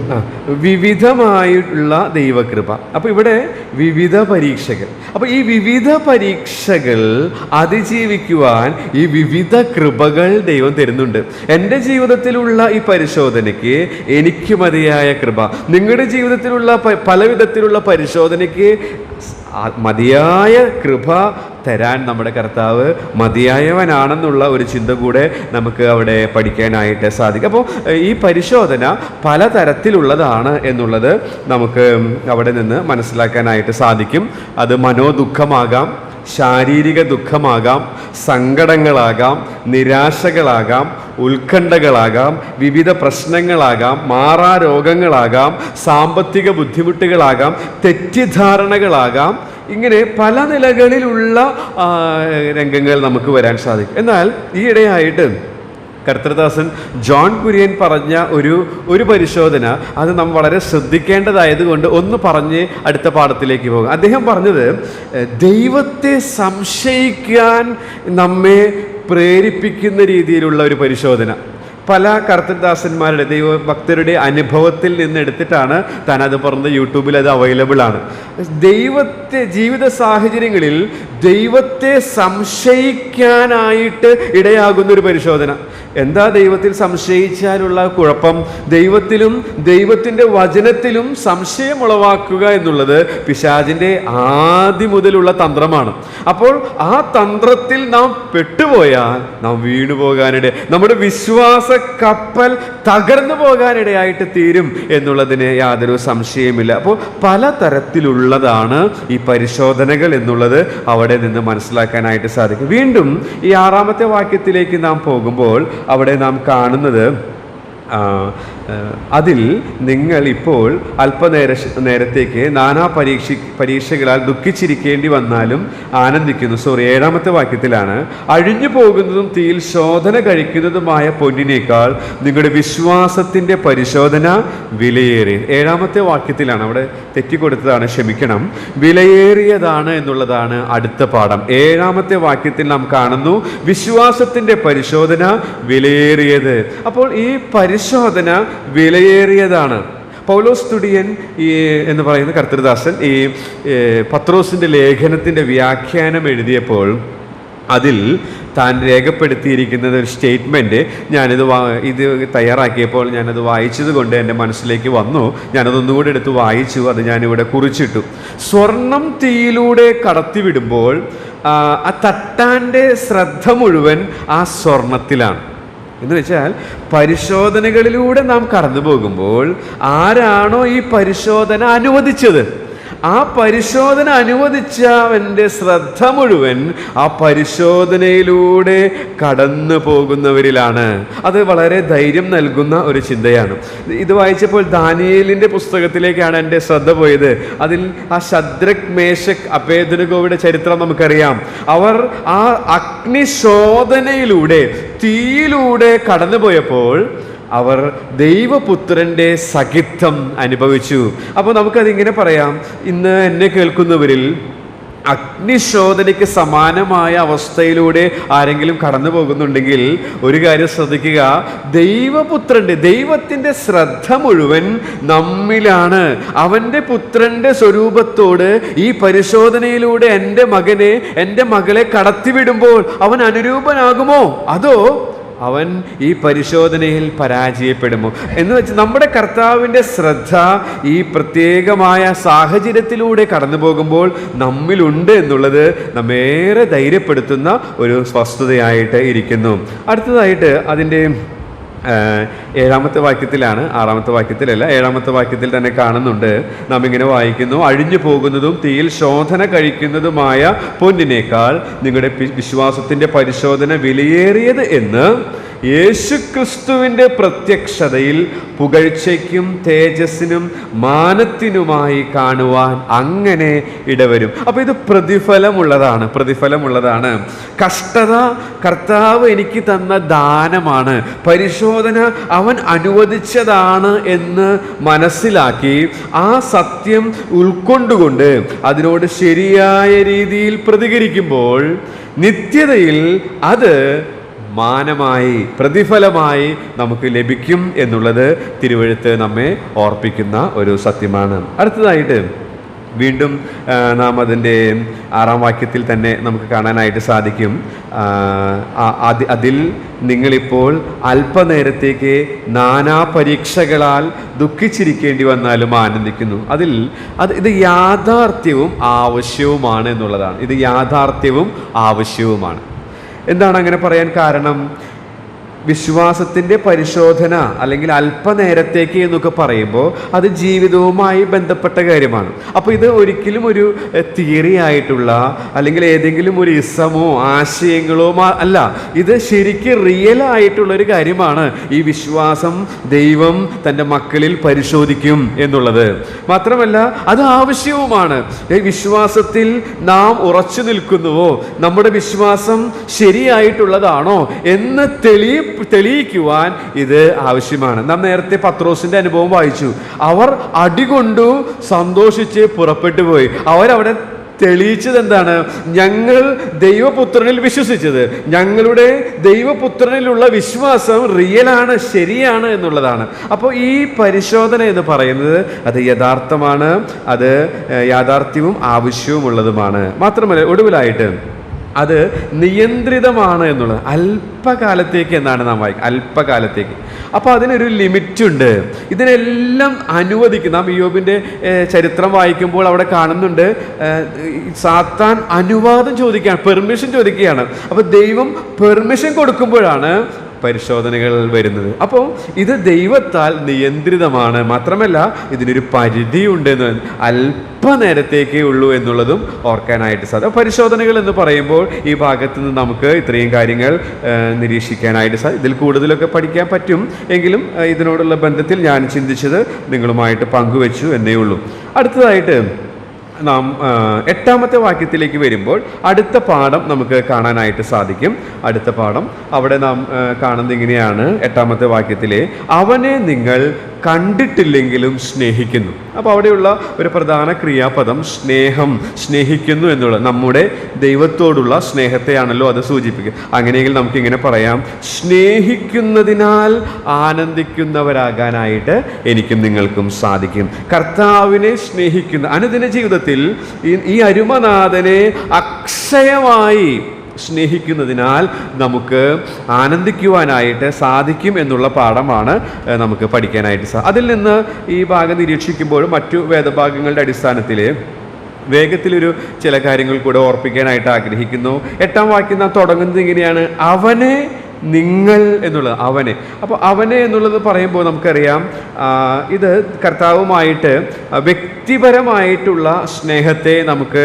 വിവിധമായിട്ടുള്ള ദൈവകൃപ. അപ്പോൾ ഇവിടെ വിവിധ പരീക്ഷകൾ. അപ്പോൾ ഈ വിവിധ പരീക്ഷകൾ അതിജീവിക്കുവാൻ ഈ വിവിധ കൃപകൾ ദൈവം തരുന്നുണ്ട്. എൻ്റെ ജീവിതത്തിലുള്ള ഈ പരിശോധനയ്ക്ക് എനിക്ക് മതിയായ കൃപ, നിങ്ങളുടെ ജീവിതത്തിലുള്ള പല വിധത്തിലുള്ള പരിശോധനയ്ക്ക് മതിയായ കൃപ തരാൻ നമ്മുടെ കർത്താവ് മതിയായവനാണെന്നുള്ള ഒരു ചിന്ത കൂടെ നമുക്ക് അവിടെ പഠിക്കാനായിട്ട് സാധിക്കും. അപ്പോൾ ഈ പരിശോധന പലതരത്തിലുള്ളതാണ് എന്നുള്ളത് നമുക്ക് അവിടെ നിന്ന് മനസ്സിലാക്കാനായിട്ട് സാധിക്കും. അത് മനോദുഃഖമാകാം, ശാരീരിക ദുഃഖമാകാം, സങ്കടങ്ങളാകാം, നിരാശകളാകാം, ഉത്കണ്ഠകളാകാം, വിവിധ പ്രശ്നങ്ങളാകാം, മാറാരോഗങ്ങളാകാം, സാമ്പത്തിക ബുദ്ധിമുട്ടുകളാകാം, തെറ്റിദ്ധാരണകളാകാം. ഇങ്ങനെ പല നിലകളിലുള്ള രംഗങ്ങൾ നമുക്ക് വരാൻ സാധിക്കും. എന്നാൽ ഈയിടെയായിട്ട് കർത്തൃദാസൻ ജോൺ കുര്യൻ പറഞ്ഞ ഒരു പരിശോധന, അത് നാം വളരെ ശ്രദ്ധിക്കേണ്ടതായതുകൊണ്ട് ഒന്ന് പറഞ്ഞ് അടുത്ത പാഠത്തിലേക്ക് പോകും. അദ്ദേഹം പറഞ്ഞത്, ദൈവത്തെ സംശയിക്കാൻ നമ്മെ പ്രേരിപ്പിക്കുന്ന രീതിയിലുള്ള ഒരു പരിശോധന. പല കർത്തൃദാസന്മാരുടെ ദൈവഭക്തരുടെ അനുഭവത്തിൽ നിന്ന് എടുത്തിട്ടാണ് താൻ അത് പറഞ്ഞത്. യൂട്യൂബിൽ അത് അവൈലബിൾ ആണ്. ജീവിത സാഹചര്യങ്ങളിൽ ദൈവത്തെ സംശയിക്കാനായിട്ട് ഇടയാകുന്നൊരു പരിശോധന. എന്താ ദൈവത്തിൽ സംശയിച്ചാലുള്ള കുഴപ്പം? ദൈവത്തിലും ദൈവത്തിൻ്റെ വചനത്തിലും സംശയം ഉളവാക്കുക എന്നുള്ളത് പിശാചിൻ്റെ ആദ്യം മുതലുള്ള തന്ത്രമാണ്. അപ്പോൾ ആ തന്ത്രത്തിൽ നാം പെട്ടുപോയാൽ നാം വീണുപോകാനിട, നമ്മുടെ വിശ്വാസ കപ്പൽ തകർന്നു പോകാനിടയായിട്ട് തീരും എന്നുള്ളതിന് യാതൊരു സംശയമില്ല. അപ്പോൾ പലതരത്തിലുള്ളതാണ് ഈ പരിശോധനകൾ എന്നുള്ളത് അവിടെ നിന്ന് മനസ്സിലാക്കാനായിട്ട് സാധിക്കും. വീണ്ടും ഈ 6-ാമത്തെ വാക്യത്തിലേക്ക് നാം പോകുമ്പോൾ അവിടെ നാം കാണുന്നത്, അതിൽ നിങ്ങൾ ഇപ്പോൾ നേരത്തേക്ക് നാനാ പരീക്ഷകളാൽ ദുഃഖിച്ചിരിക്കേണ്ടി വന്നാലും ആനന്ദിക്കുന്നു. 7-ാമത്തെ വാക്യത്തിലാണ്, അഴിഞ്ഞു പോകുന്നതും തീയിൽ ശോധന കഴിക്കുന്നതുമായ പൊന്നിനേക്കാൾ നിങ്ങളുടെ വിശ്വാസത്തിൻ്റെ പരിശോധന വിലയേറിയ. 7-ാമത്തെ വാക്യത്തിലാണ്, അവിടെ തെറ്റിക്കൊടുത്തതാണ്, ക്ഷമിക്കണം, വിലയേറിയതാണ് എന്നുള്ളതാണ് അടുത്ത പാഠം. 7-ാമത്തെ വാക്യത്തിൽ നാം കാണുന്നു വിശ്വാസത്തിൻ്റെ പരിശോധന വിലയേറിയത്. അപ്പോൾ ഈ പരിശോധന വിലയേറിയതാണ്. പൗലോസ് തുടിയൻ എന്ന് പറയുന്ന കർത്തൃദാസൻ ഈ പത്രോസിൻ്റെ ലേഖനത്തിൻ്റെ വ്യാഖ്യാനം എഴുതിയപ്പോൾ അതിൽ താൻ രേഖപ്പെടുത്തിയിരിക്കുന്നത് ഒരു സ്റ്റേറ്റ്മെൻറ്റ് ഇത് തയ്യാറാക്കിയപ്പോൾ ഞാനത് വായിച്ചത് കൊണ്ട് എൻ്റെ മനസ്സിലേക്ക് വന്നു. ഞാനതൊന്നുകൂടെ എടുത്ത് വായിച്ചു. അത് ഞാനിവിടെ കുറിച്ചിട്ടു. സ്വർണം തീയിലൂടെ കടത്തിവിടുമ്പോൾ ആ തട്ടാൻ്റെ ശ്രദ്ധ മുഴുവൻ ആ സ്വർണത്തിലാണ്. എന്ന് വെച്ചാൽ പരിശോധനകളിലൂടെ നാം കടന്നു പോകുമ്പോൾ ആരാണോ ഈ പരിശോധന അനുവദിച്ചത്, ആ പരിശോധന അനുവദിച്ചവൻ്റെ ശ്രദ്ധ മുഴുവൻ ആ പരിശോധനയിലൂടെ കടന്നു പോകുന്നവരിലാണ്. അത് വളരെ ധൈര്യം നൽകുന്ന ഒരു ചിന്തയാണ്. ഇത് വായിച്ചപ്പോൾ ദാനിയേലിൻ്റെ പുസ്തകത്തിലേക്കാണ് എൻ്റെ ശ്രദ്ധ പോയത്. അതിൽ ആ ശദ്രക്, മേശക്, അബേദ്നെഗോയുടെ ചരിത്രം നമുക്കറിയാം. അവർ ആ അഗ്നിശോധനയിലൂടെ, തീയിലൂടെ കടന്നുപോയപ്പോൾ അവർ ദൈവപുത്രൻ്റെ സഖിത്വം അനുഭവിച്ചു. അപ്പോൾ നമുക്കതിങ്ങനെ പറയാം, ഇന്ന് എന്നെ കേൾക്കുന്നവരിൽ അഗ്നിശോധനയ്ക്ക് സമാനമായ അവസ്ഥയിലൂടെ ആരെങ്കിലും കടന്നു പോകുന്നുണ്ടെങ്കിൽ ഒരു കാര്യം ശ്രദ്ധിക്കുക, ദൈവത്തിൻ്റെ ശ്രദ്ധ മുഴുവൻ നമ്മിലാണ്. അവൻ്റെ പുത്രൻ്റെ സ്വരൂപത്തോട് ഈ പരിശോധനയിലൂടെ എൻ്റെ മകളെ കടത്തിവിടുമ്പോൾ അവൻ അനുരൂപനാകുമോ, അതോ അവൻ ഈ പരിശോധനയിൽ പരാജയപ്പെടുമോ എന്ന് വെച്ച് നമ്മുടെ കർത്താവിൻ്റെ ശ്രദ്ധ ഈ പ്രത്യേകമായ സാഹചര്യത്തിലൂടെ കടന്നു പോകുമ്പോൾ നമ്മിലുണ്ട് എന്നുള്ളത് നമ്മേറെ ധൈര്യപ്പെടുത്തുന്ന ഒരു വസ്തുതയായിട്ട് ഇരിക്കുന്നു. അടുത്തതായിട്ട് അതിൻ്റെ 7-ാമത്തെ വാക്യത്തിലാണ്, 6-ാമത്തെ വാക്യത്തിലല്ല, 7-ാമത്തെ വാക്യത്തിൽ തന്നെ കാണുന്നുണ്ട്. നാം ഇങ്ങനെ വായിക്കുന്നു, അഴിഞ്ഞു പോകുന്നതും തീയിൽ ശോധന കഴിക്കുന്നതുമായ പൊന്നിനേക്കാൾ നിങ്ങളുടെ വിശ്വാസത്തിൻ്റെ പരിശോധന വിലയേറിയത് എന്ന് യേശുക്രിസ്തുവിൻ്റെ പ്രത്യക്ഷതയിൽ പുകഴ്ചയ്ക്കും തേജസ്സിനും മാനത്തിനുമായി കാണുവാൻ അങ്ങനെ ഇടവരും. അപ്പോൾ ഇത് പ്രതിഫലമുള്ളതാണ്. കഷ്ടത കർത്താവ് എനിക്ക് തന്ന ദാനമാണ്, പരിശോധന അവൻ അനുവദിച്ചതാണ് എന്ന് മനസ്സിലാക്കി ആ സത്യം ഉൾക്കൊണ്ടുകൊണ്ട് അതിനോട് ശരിയായ രീതിയിൽ പ്രതികരിക്കുമ്പോൾ നിത്യതയിൽ അത് മാനമായി, പ്രതിഫലമായി നമുക്ക് ലഭിക്കും എന്നുള്ളത് തിരുവെഴുത്ത് നമ്മെ ഓർപ്പിക്കുന്ന ഒരു സത്യമാണ്. അടുത്തതായിട്ട് വീണ്ടും നാം അതിൻ്റെ 6-ാം വാക്യത്തിൽ തന്നെ നമുക്ക് കാണാനായിട്ട് സാധിക്കും, അതിൽ നിങ്ങളിപ്പോൾ അല്പനേരത്തേക്ക് നാനാ പരീക്ഷകളാൽ ദുഃഖിച്ചിരിക്കേണ്ടി വന്നാലും ആനന്ദിക്കുന്നു. ഇത് യാഥാർത്ഥ്യവും ആവശ്യവുമാണ് എന്നുള്ളതാണ്. ഇത് യാഥാർത്ഥ്യവും ആവശ്യവുമാണ്. എന്താണ് അങ്ങനെ പറയാൻ കാരണം? വിശ്വാസത്തിൻ്റെ പരിശോധന അല്ലെങ്കിൽ അല്പനേരത്തേക്ക് എന്നൊക്കെ പറയുമ്പോൾ അത് ജീവിതവുമായി ബന്ധപ്പെട്ട കാര്യമാണ്. അപ്പോൾ ഇത് ഒരിക്കലും ഒരു തിയറി ആയിട്ടുള്ള അല്ലെങ്കിൽ ഏതെങ്കിലും ഒരു ഇസമോ ആശയങ്ങളോ അല്ല. ഇത് ശരിക്കും റിയൽ ആയിട്ടുള്ളൊരു കാര്യമാണ്. ഈ വിശ്വാസം ദൈവം തൻ്റെ മക്കളിൽ പരിശോധിക്കും എന്നുള്ളത് മാത്രമല്ല, അത് ആവശ്യവുമാണ്. ഈ വിശ്വാസത്തിൽ നാം ഉറച്ചു നിൽക്കുന്നുവോ, നമ്മുടെ വിശ്വാസം ശരിയായിട്ടുള്ളതാണോ എന്ന് തെളിയിക്കുവാൻ ഇത് ആവശ്യമാണ്. നാം നേരത്തെ പത്രോസിന്റെ അനുഭവം വായിച്ചു. അവർ അടികൊണ്ടു സന്തോഷിച്ച് പുറപ്പെട്ടു പോയി. അവരവിടെ തെളിയിച്ചത് എന്താണ്? ഞങ്ങൾ ദൈവപുത്രനിൽ വിശ്വസിച്ചത്, ഞങ്ങളുടെ ദൈവപുത്രനിലുള്ള വിശ്വാസം റിയലാണ്, ശരിയാണ് എന്നുള്ളതാണ്. അപ്പോൾ ഈ പരിശോധന എന്ന് പറയുന്നത് അത് യഥാർത്ഥമാണ്, അത് യാഥാർത്ഥ്യവും ആവശ്യവുമുള്ളതുമാണ്. മാത്രമല്ല ഒടുവിലായിട്ട് അത് നിയന്ത്രിതമാണ് എന്നുള്ളത്. അല്പകാലത്തേക്ക് എന്നാണ് നാം വായിക്കുക, അല്പകാലത്തേക്ക്. അപ്പോൾ അതിനൊരു ലിമിറ്റുണ്ട്. ഇതിനെല്ലാം അനുവദിക്കും. നാം ഇയ്യോബിൻ്റെ ചരിത്രം വായിക്കുമ്പോൾ അവിടെ കാണുന്നുണ്ട്, സാത്താൻ അനുവാദം ചോദിക്കുകയാണ്, പെർമിഷൻ ചോദിക്കുകയാണ്. അപ്പോൾ ദൈവം പെർമിഷൻ കൊടുക്കുമ്പോഴാണ് പരിശോധനകൾ വരുന്നത്. അപ്പോൾ ഇത് ദൈവത്താൽ നിയന്ത്രിതമാണ്. മാത്രമല്ല ഇതിനൊരു പരിധിയുണ്ട്. അല്പ അല്പനേരത്തേക്കേ ഉള്ളൂ എന്നുള്ളതും ഓർക്കാനായിട്ട് സാധിക്കും. പരിശോധനകൾ എന്ന് പറയുമ്പോൾ ഈ ഭാഗത്ത് നിന്ന് നമുക്ക് ഇത്രയും കാര്യങ്ങൾ നിരീക്ഷിക്കാനായിട്ട് സാധിക്കും. ഇതിൽ കൂടുതലൊക്കെ പഠിക്കാൻ പറ്റും, എങ്കിലും ഇതിനോടുള്ള ബന്ധത്തിൽ ഞാൻ ചിന്തിച്ചത് നിങ്ങളുമായിട്ട് പങ്കുവെച്ചു എന്നേ ഉള്ളൂ. അടുത്തതായിട്ട് നാം 8ാമത്തെ വാക്യത്തിലേക്ക് വരുമ്പോൾ അടുത്ത പാഠം നമുക്ക് കാണാനായിട്ട് സാധിക്കും. അടുത്ത പാഠം അവിടെ നാം കാണുന്നത് ഇങ്ങനെയാണ്. 8ാമത്തെ വാക്യത്തിലെ അവനെ നിങ്ങൾ കണ്ടിട്ടില്ലെങ്കിലും സ്നേഹിക്കുന്നു. അപ്പോൾ അവിടെയുള്ള ഒരു പ്രധാന ക്രിയാപദം സ്നേഹം, സ്നേഹിക്കുന്നു എന്നുള്ളത് നമ്മുടെ ദൈവത്തോടുള്ള സ്നേഹത്തെയാണല്ലോ അത് സൂചിപ്പിക്കുക. അങ്ങനെയെങ്കിൽ നമുക്കിങ്ങനെ പറയാം, സ്നേഹിക്കുന്നതിനാൽ ആനന്ദിക്കുന്നവരാകാനായിട്ട് എനിക്കും നിങ്ങൾക്കും സാധിക്കും. കർത്താവിനെ സ്നേഹിക്കുന്ന അനുദിന ജീവിതത്തിൽ ഈ അരുമനാഥനെ അക്ഷയമായി സ്നേഹിക്കുന്നതിനാൽ നമുക്ക് ആനന്ദിക്കുവാനായിട്ട് സാധിക്കും എന്നുള്ള പാഠമാണ് നമുക്ക് പഠിക്കാനായിട്ട് അതിൽ നിന്ന് ഈ ഭാഗം നിരീക്ഷിക്കുമ്പോഴും മറ്റു വേദഭാഗങ്ങളുടെ അടിസ്ഥാനത്തിൽ വേഗത്തിലൊരു ചില കാര്യങ്ങൾ കൂടെ ഓർപ്പിക്കാനായിട്ട് ആഗ്രഹിക്കുന്നു. 8ാം വാക്യം നാം തുടങ്ങുന്നത് ഇങ്ങനെയാണ്, അവനെ നിങ്ങൾ എന്നുള്ളത്. അവനെ, അപ്പോൾ അവനെ എന്നുള്ളത് പറയുമ്പോൾ നമുക്കറിയാം ഇത് കർത്താവുമായിട്ട് വ്യക്തിപരമായിട്ടുള്ള സ്നേഹത്തെ നമുക്ക്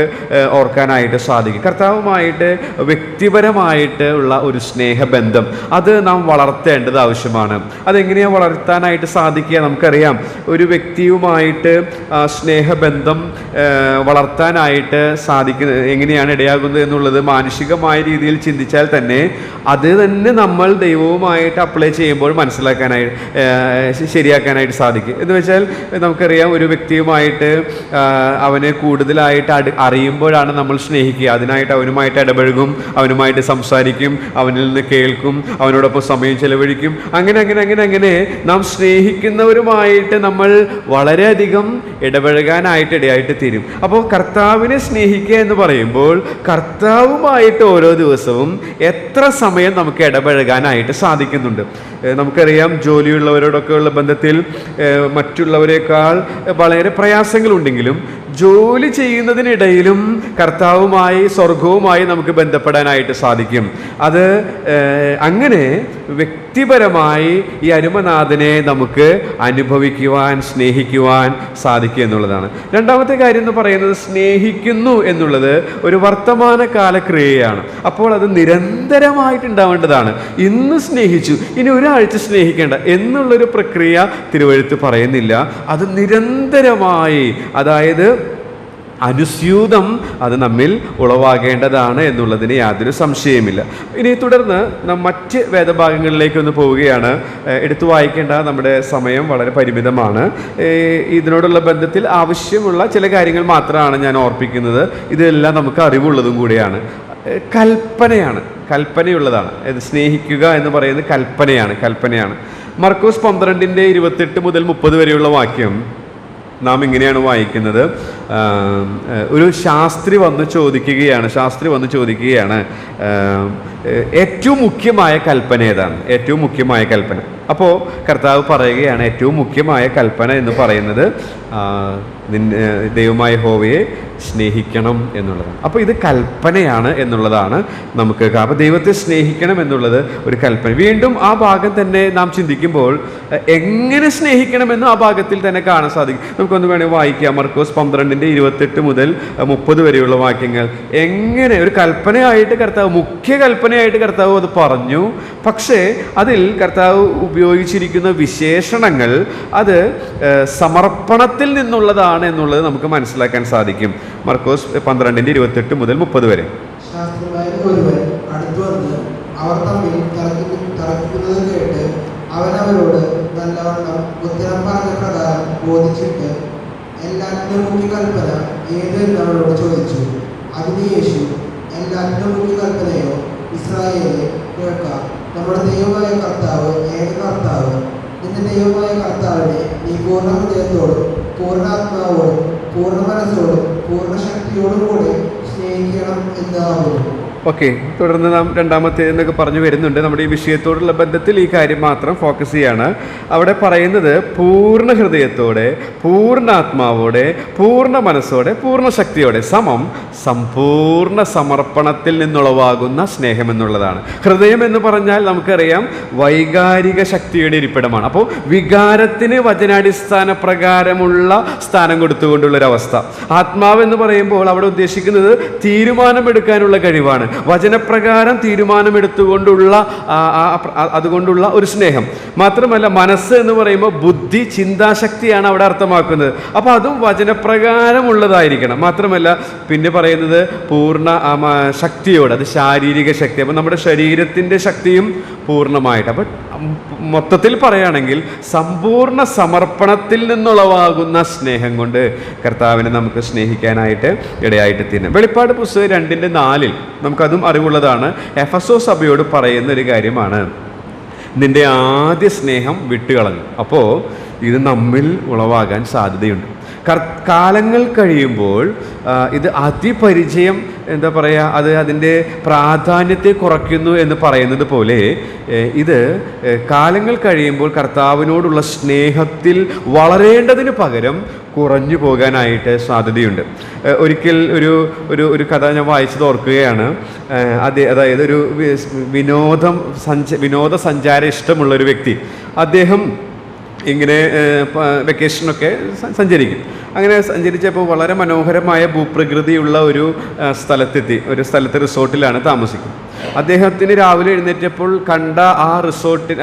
ഓർക്കാനായിട്ട് സാധിക്കും. കർത്താവുമായിട്ട് വ്യക്തിപരമായിട്ട് ഉള്ള ഒരു സ്നേഹബന്ധം അത് നാം വളർത്തേണ്ടത് ആവശ്യമാണ്. അതെങ്ങനെയാണ് വളർത്താനായിട്ട് സാധിക്കുക? നമുക്കറിയാം, ഒരു വ്യക്തിയുമായിട്ട് സ്നേഹബന്ധം വളർത്താനായിട്ട് സാധിക്കുന്നത് എങ്ങനെയാണ് ഇടയാകുന്നത് എന്നുള്ളത് മാനുഷികമായ രീതിയിൽ ചിന്തിച്ചാൽ തന്നെ അത് തന്നെ നമ്മൾ ദൈവവുമായിട്ട് അപ്ലൈ ചെയ്യുമ്പോൾ ശരിയാക്കാനായിട്ട് സാധിക്കും. എന്ന് വെച്ചാൽ നമുക്കറിയാം, ഒരു വ്യക്തിയുമായിട്ട് അവനെ കൂടുതലായിട്ട് അറിയുമ്പോഴാണ് നമ്മൾ സ്നേഹിക്കുക. അതിനായിട്ട് അവനുമായിട്ട് ഇടപഴകും, അവനുമായിട്ട് സംസാരിക്കും, അവനിൽ നിന്ന് കേൾക്കും, അവനോടൊപ്പം സമയം ചെലവഴിക്കും. അങ്ങനെ നാം സ്നേഹിക്കുന്നവരുമായിട്ട് നമ്മൾ വളരെയധികം ഇടപഴകാനായിട്ട് ഇടയായിട്ട് തീരും. അപ്പോൾ കർത്താവിനെ സ്നേഹിക്കുക എന്ന് പറയുമ്പോൾ കർത്താവുമായിട്ട് ഓരോ ദിവസവും എത്ര സമയം നമുക്ക് ഇടപഴകാനായിട്ട് സാധിക്കുന്നുണ്ട്. നമുക്കറിയാം, ജോലിയുള്ളവരോടൊക്കെ ഉള്ള ബന്ധത്തിൽ മറ്റുള്ളവരെക്കാൾ വളരെ പ്രയാസങ്ങളുണ്ടെങ്കിലും ജോലി ചെയ്യുന്നതിനിടയിലും കർത്താവുമായി, സ്വർഗവുമായി നമുക്ക് ബന്ധപ്പെടാനായിട്ട് സാധിക്കും. അത് അങ്ങനെ വ്യക്തിപരമായി ഈ അരുമനാഥനെ നമുക്ക് അനുഭവിക്കുവാൻ, സ്നേഹിക്കുവാൻ സാധിക്കും എന്നുള്ളതാണ്. 2ാമത്തെ കാര്യം എന്ന് പറയുന്നത്, സ്നേഹിക്കുന്നു എന്നുള്ളത് ഒരു വർത്തമാനകാല ക്രിയയാണ്. അപ്പോൾ അത് നിരന്തരമായിട്ടുണ്ടാവേണ്ടതാണ്. ഇന്ന് സ്നേഹിച്ചു, ഇനി ഒരാഴ്ച സ്നേഹിക്കേണ്ട എന്നുള്ളൊരു പ്രക്രിയ തിരുവെഴുത്ത് പറയുന്നില്ല. അത് നിരന്തരമായി, അതായത് അനുസ്യൂതം അത് നമ്മിൽ ഉളവാകേണ്ടതാണ് എന്നുള്ളതിന് യാതൊരു സംശയമില്ല. ഇനി തുടർന്ന് നാം മറ്റ് വേദഭാഗങ്ങളിലേക്കൊന്ന് പോവുകയാണ്. എടുത്തു വായിക്കേണ്ട നമ്മുടെ സമയം വളരെ പരിമിതമാണ്. ഇതിനോടുള്ള ബന്ധത്തിൽ ആവശ്യമുള്ള ചില കാര്യങ്ങൾ മാത്രമാണ് ഞാൻ ഓർപ്പിക്കുന്നത്. ഇതെല്ലാം നമുക്ക് അറിവുള്ളതും കൂടിയാണ്. കൽപ്പനയുള്ളതാണ്. സ്നേഹിക്കുക എന്ന് പറയുന്നത് കൽപ്പനയാണ്. മർക്കോസ് 12:28 മുതൽ 30 വരെയുള്ള വാക്യം നാം ഇങ്ങനെയാണ് വായിക്കുന്നത്. ഒരു ശാസ്ത്രി വന്ന് ചോദിക്കുകയാണ്, ഏറ്റവും മുഖ്യമായ കൽപ്പന ഏതാണ്? ഏറ്റവും മുഖ്യമായ കൽപ്പന. അപ്പോൾ കർത്താവ് പറയുകയാണ്, ഏറ്റവും മുഖ്യമായ കൽപ്പന എന്ന് പറയുന്നത് ദൈവമായ യഹോവയെ സ്നേഹിക്കണം എന്നുള്ളതാണ്. അപ്പോൾ ഇത് കൽപ്പനയാണ് എന്നുള്ളതാണ് നമുക്ക്. അപ്പോൾ ദൈവത്തെ സ്നേഹിക്കണം എന്നുള്ളത് ഒരു കൽപ്പന. വീണ്ടും ആ ഭാഗം തന്നെ നാം ചിന്തിക്കുമ്പോൾ എങ്ങനെ സ്നേഹിക്കണമെന്ന് ആ ഭാഗത്തിൽ തന്നെ കാണാൻ സാധിക്കും. നമുക്കൊന്ന് വേണമെങ്കിൽ വായിക്കാം. മർക്കോസ് 12:28 മുതൽ 30 വരെയുള്ള വാക്യങ്ങൾ. എങ്ങനെ ഒരു കൽപ്പനയായിട്ട് കർത്താവ്, മുഖ്യ കൽപ്പനയായിട്ട് കർത്താവ് അത് പറഞ്ഞു. പക്ഷേ അതിൽ കർത്താവ് ഉപയോഗിച്ചിരിക്കുന്ന വിശേഷണങ്ങൾ അത് സമർപ്പണത്തിൽ നിന്നുള്ളതാണ് എന്നുള്ളത് നമുക്ക് മനസ്സിലാക്കാൻ സാധിക്കും. മർക്കോസ് 12:28 മുതൽ 30 വരെ. ശാസ്ത്രിമാരിൽ ഒരുവൻ അടുത്തു വന്ന് അവർ തമ്മിൽ തർക്കിക്കുന്നത് കേട്ട് അവൻ അവരോട് നല്ലവണ്ണം ഉത്തരം പറഞ്ഞ പ്രകാരം ബോധിച്ചിട്ട് എല്ലാറ്റിനും മുഖ്യ കൽപ്പന ഏത് എന്ന് അവരോട് ചോദിച്ചു. അതിന് യേശു, എല്ലാറ്റിനും മുഖ്യ കൽപ്പനയോ ഇസ്രായേലേ കേൾക്കാം, നമ്മുടെ ദൈവമായ കർത്താവ് ഏക കർത്താവ്. നിന്റെ ദൈവമായ കർത്താവിനെ നീ പൂർണ്ണ ഹൃദയത്തോടും പൂർണ്ണാത്മാവോടും പൂർണ്ണ മനസ്സോടും പൂർണ്ണ ശക്തിയോടും കൂടെ സ്നേഹിക്കണം എന്നാകുന്നു. ഓക്കെ, തുടർന്ന് നാം രണ്ടാമത്തെ എന്നൊക്കെ പറഞ്ഞു വരുന്നുണ്ട്. നമ്മുടെ ഈ വിഷയത്തോടുള്ള ബന്ധത്തിൽ ഈ കാര്യം മാത്രം ഫോക്കസ് ചെയ്യാണ്. അവിടെ പറയുന്നത് പൂർണ്ണ ഹൃദയത്തോടെ, പൂർണ്ണ ആത്മാവോടെ, പൂർണ്ണ മനസ്സോടെ, പൂർണ്ണ ശക്തിയോടെ സമ്പൂർണ്ണ സമർപ്പണത്തിൽ നിന്നുളവാകുന്ന സ്നേഹം എന്നുള്ളതാണ്. ഹൃദയം എന്ന് പറഞ്ഞാൽ നമുക്കറിയാം വൈകാരിക ശക്തിയുടെ ഇരിപ്പിടമാണ്. അപ്പോൾ വികാരത്തിന് വചനാടിസ്ഥാന പ്രകാരമുള്ള സ്ഥാനം കൊടുത്തുകൊണ്ടുള്ളൊരവസ്ഥ. ആത്മാവ് എന്ന് പറയുമ്പോൾ അവിടെ ഉദ്ദേശിക്കുന്നത് തീരുമാനമെടുക്കാനുള്ള കഴിവാണ്. വചനപ്രകാരം തീരുമാനമെടുത്തുകൊണ്ടുള്ള അതുകൊണ്ടുള്ള ഒരു സ്നേഹം മാത്രമല്ല. മനസ്സ് എന്ന് പറയുമ്പോൾ ബുദ്ധി, ചിന്താശക്തിയാണ് അവിടെ അർത്ഥമാക്കുന്നത്. അപ്പോൾ അതും വചനപ്രകാരമുള്ളതായിരിക്കണം. മാത്രമല്ല പിന്നെ പറയുന്നത് പൂർണ്ണ ശക്തിയോട്, അത് ശാരീരിക ശക്തി. അപ്പം നമ്മുടെ ശരീരത്തിൻ്റെ ശക്തിയും പൂർണ്ണമായിട്ട്. അപ്പം മൊത്തത്തിൽ പറയുകയാണെങ്കിൽ സമ്പൂർണ്ണ സമർപ്പണത്തിൽ നിന്നുളവാകുന്ന സ്നേഹം കൊണ്ട് കർത്താവിനെ നമുക്ക് സ്നേഹിക്കാനായിട്ട് ഇടയായിട്ട് തീരണം. വെളിപ്പാട് പുസ്തകം 2:4 നമുക്കതും അറിവുള്ളതാണ്. എഫെസോസ് സഭയോട് പറയുന്ന ഒരു കാര്യമാണ്, നിന്റെ ആദ്യ സ്നേഹം വിട്ടുകളഞ്ഞു. അപ്പോൾ ഇത് നമ്മിൽ ഉളവാകാൻ സാധ്യതയുണ്ട്. കാലങ്ങൾ കഴിയുമ്പോൾ ഇത് അതിപരിചയം എന്താ പറയുക, അത് അതിൻ്റെ പ്രാധാന്യത്തെ കുറയ്ക്കുന്നു എന്ന് പറയുന്നത് പോലെ ഇത് കാലങ്ങൾ കഴിയുമ്പോൾ കർത്താവിനോടുള്ള സ്നേഹത്തിൽ വളരേണ്ടതിന് പകരം കുറഞ്ഞു പോകാനായിട്ട് സാധ്യതയുണ്ട്. ഒരിക്കൽ ഒരു കഥ ഞാൻ വായിച്ചത് ഓർക്കുകയാണ്. അതായത് ഒരു വിനോദസഞ്ചാര ഇഷ്ടമുള്ളൊരു വ്യക്തി, അദ്ദേഹം ഇങ്ങനെ വെക്കേഷനൊക്കെ സഞ്ചരിക്കും. അങ്ങനെ സഞ്ചരിച്ചപ്പോൾ വളരെ മനോഹരമായ ഭൂപ്രകൃതിയുള്ള ഒരു സ്ഥലത്ത് റിസോർട്ടിലാണ് താമസിക്കുന്നത്. അദ്ദേഹത്തിന് രാവിലെ എഴുന്നേറ്റപ്പോൾ കണ്ട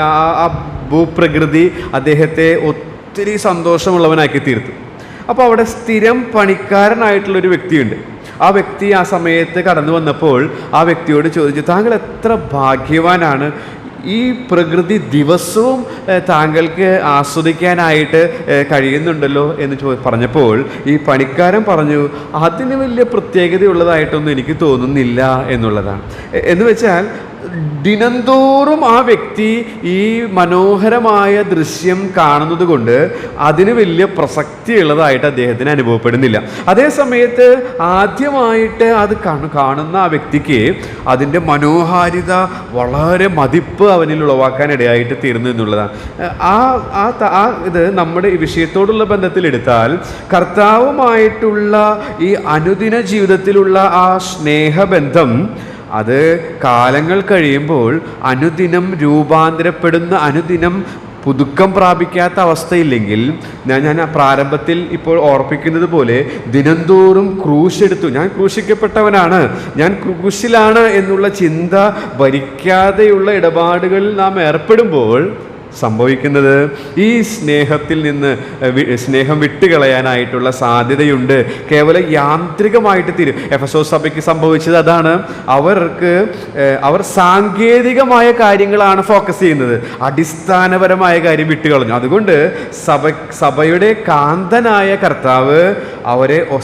ആ ഭൂപ്രകൃതി അദ്ദേഹത്തെ ഒത്തിരി സന്തോഷമുള്ളവനാക്കി തീർത്തു. അപ്പോൾ അവിടെ സ്ഥിരം പണിക്കാരനായിട്ടുള്ളൊരു വ്യക്തിയുണ്ട്. ആ വ്യക്തി ആ സമയത്ത് കടന്നു വന്നപ്പോൾ ആ വ്യക്തിയോട് ചോദിച്ചു, താങ്കൾ എത്ര ഭാഗ്യവാനാണ്, ഈ പ്രകൃതി ദിവസവും താങ്കൾക്ക് ആസ്വദിക്കാനായിട്ട് കഴിയുന്നുണ്ടല്ലോ എന്ന് പറഞ്ഞപ്പോൾ ഈ പണിക്കാരൻ പറഞ്ഞു, അതിന് വലിയ പ്രത്യേകതയുള്ളതായിട്ടൊന്നും എനിക്ക് തോന്നുന്നില്ല എന്നുള്ളതാണ്. എന്ന് വെച്ചാൽ ദിനംതോറും ആ വ്യക്തി ഈ മനോഹരമായ ദൃശ്യം കാണുന്നത് കൊണ്ട് അതിന് വലിയ പ്രസക്തിയുള്ളതായിട്ട് അദ്ദേഹത്തിന് അനുഭവപ്പെടുന്നില്ല. അതേ സമയത്ത് ആദ്യമായിട്ട് അത് കാണുന്ന ആ വ്യക്തിക്ക് അതിൻ്റെ മനോഹാരിത വളരെ മതിപ്പ് അവനിൽ ഉളവാക്കാൻ ഇടയായിട്ട് തീർന്നു എന്നുള്ളതാണ്. ഇത് നമ്മുടെ ഈ വിഷയത്തോടുള്ള ബന്ധത്തിലെടുത്താൽ കർത്താവുമായിട്ടുള്ള ഈ അനുദിന ജീവിതത്തിലുള്ള ആ സ്നേഹബന്ധം അത് കാലങ്ങൾ കഴിയുമ്പോൾ അനുദിനം രൂപാന്തരപ്പെടുന്ന, അനുദിനം പുതുക്കം പ്രാപിക്കാത്ത അവസ്ഥയില്ലെങ്കിൽ ഞാൻ പ്രാരംഭത്തിൽ ഇപ്പോൾ ഓർപ്പിക്കുന്നത് പോലെ ദിനംതോറും ക്രൂശെടുത്തു, ഞാൻ ക്രൂശിക്കപ്പെട്ടവനാണ്, ഞാൻ ക്രൂശിലാണ് എന്നുള്ള ചിന്ത ഭരിക്കാതെയുള്ള ഇടപാടുകളിൽ നാം ഏർപ്പെടുമ്പോൾ സംഭവിക്കുന്നത് ഈ സ്നേഹത്തിൽ നിന്ന് സ്നേഹം വിട്ടുകളയാനായിട്ടുള്ള സാധ്യതയുണ്ട്. കേവലം യാന്ത്രികമായിട്ട് തീരും. എഫെസോസ് സഭയ്ക്ക് സംഭവിച്ചത് അതാണ്. അവർ സാങ്കേതികമായ കാര്യങ്ങളാണ് ഫോക്കസ് ചെയ്യുന്നത്, അടിസ്ഥാനപരമായ കാര്യം വിട്ടുകളഞ്ഞു. അതുകൊണ്ട് സഭയുടെ കാന്തനായ കർത്താവ്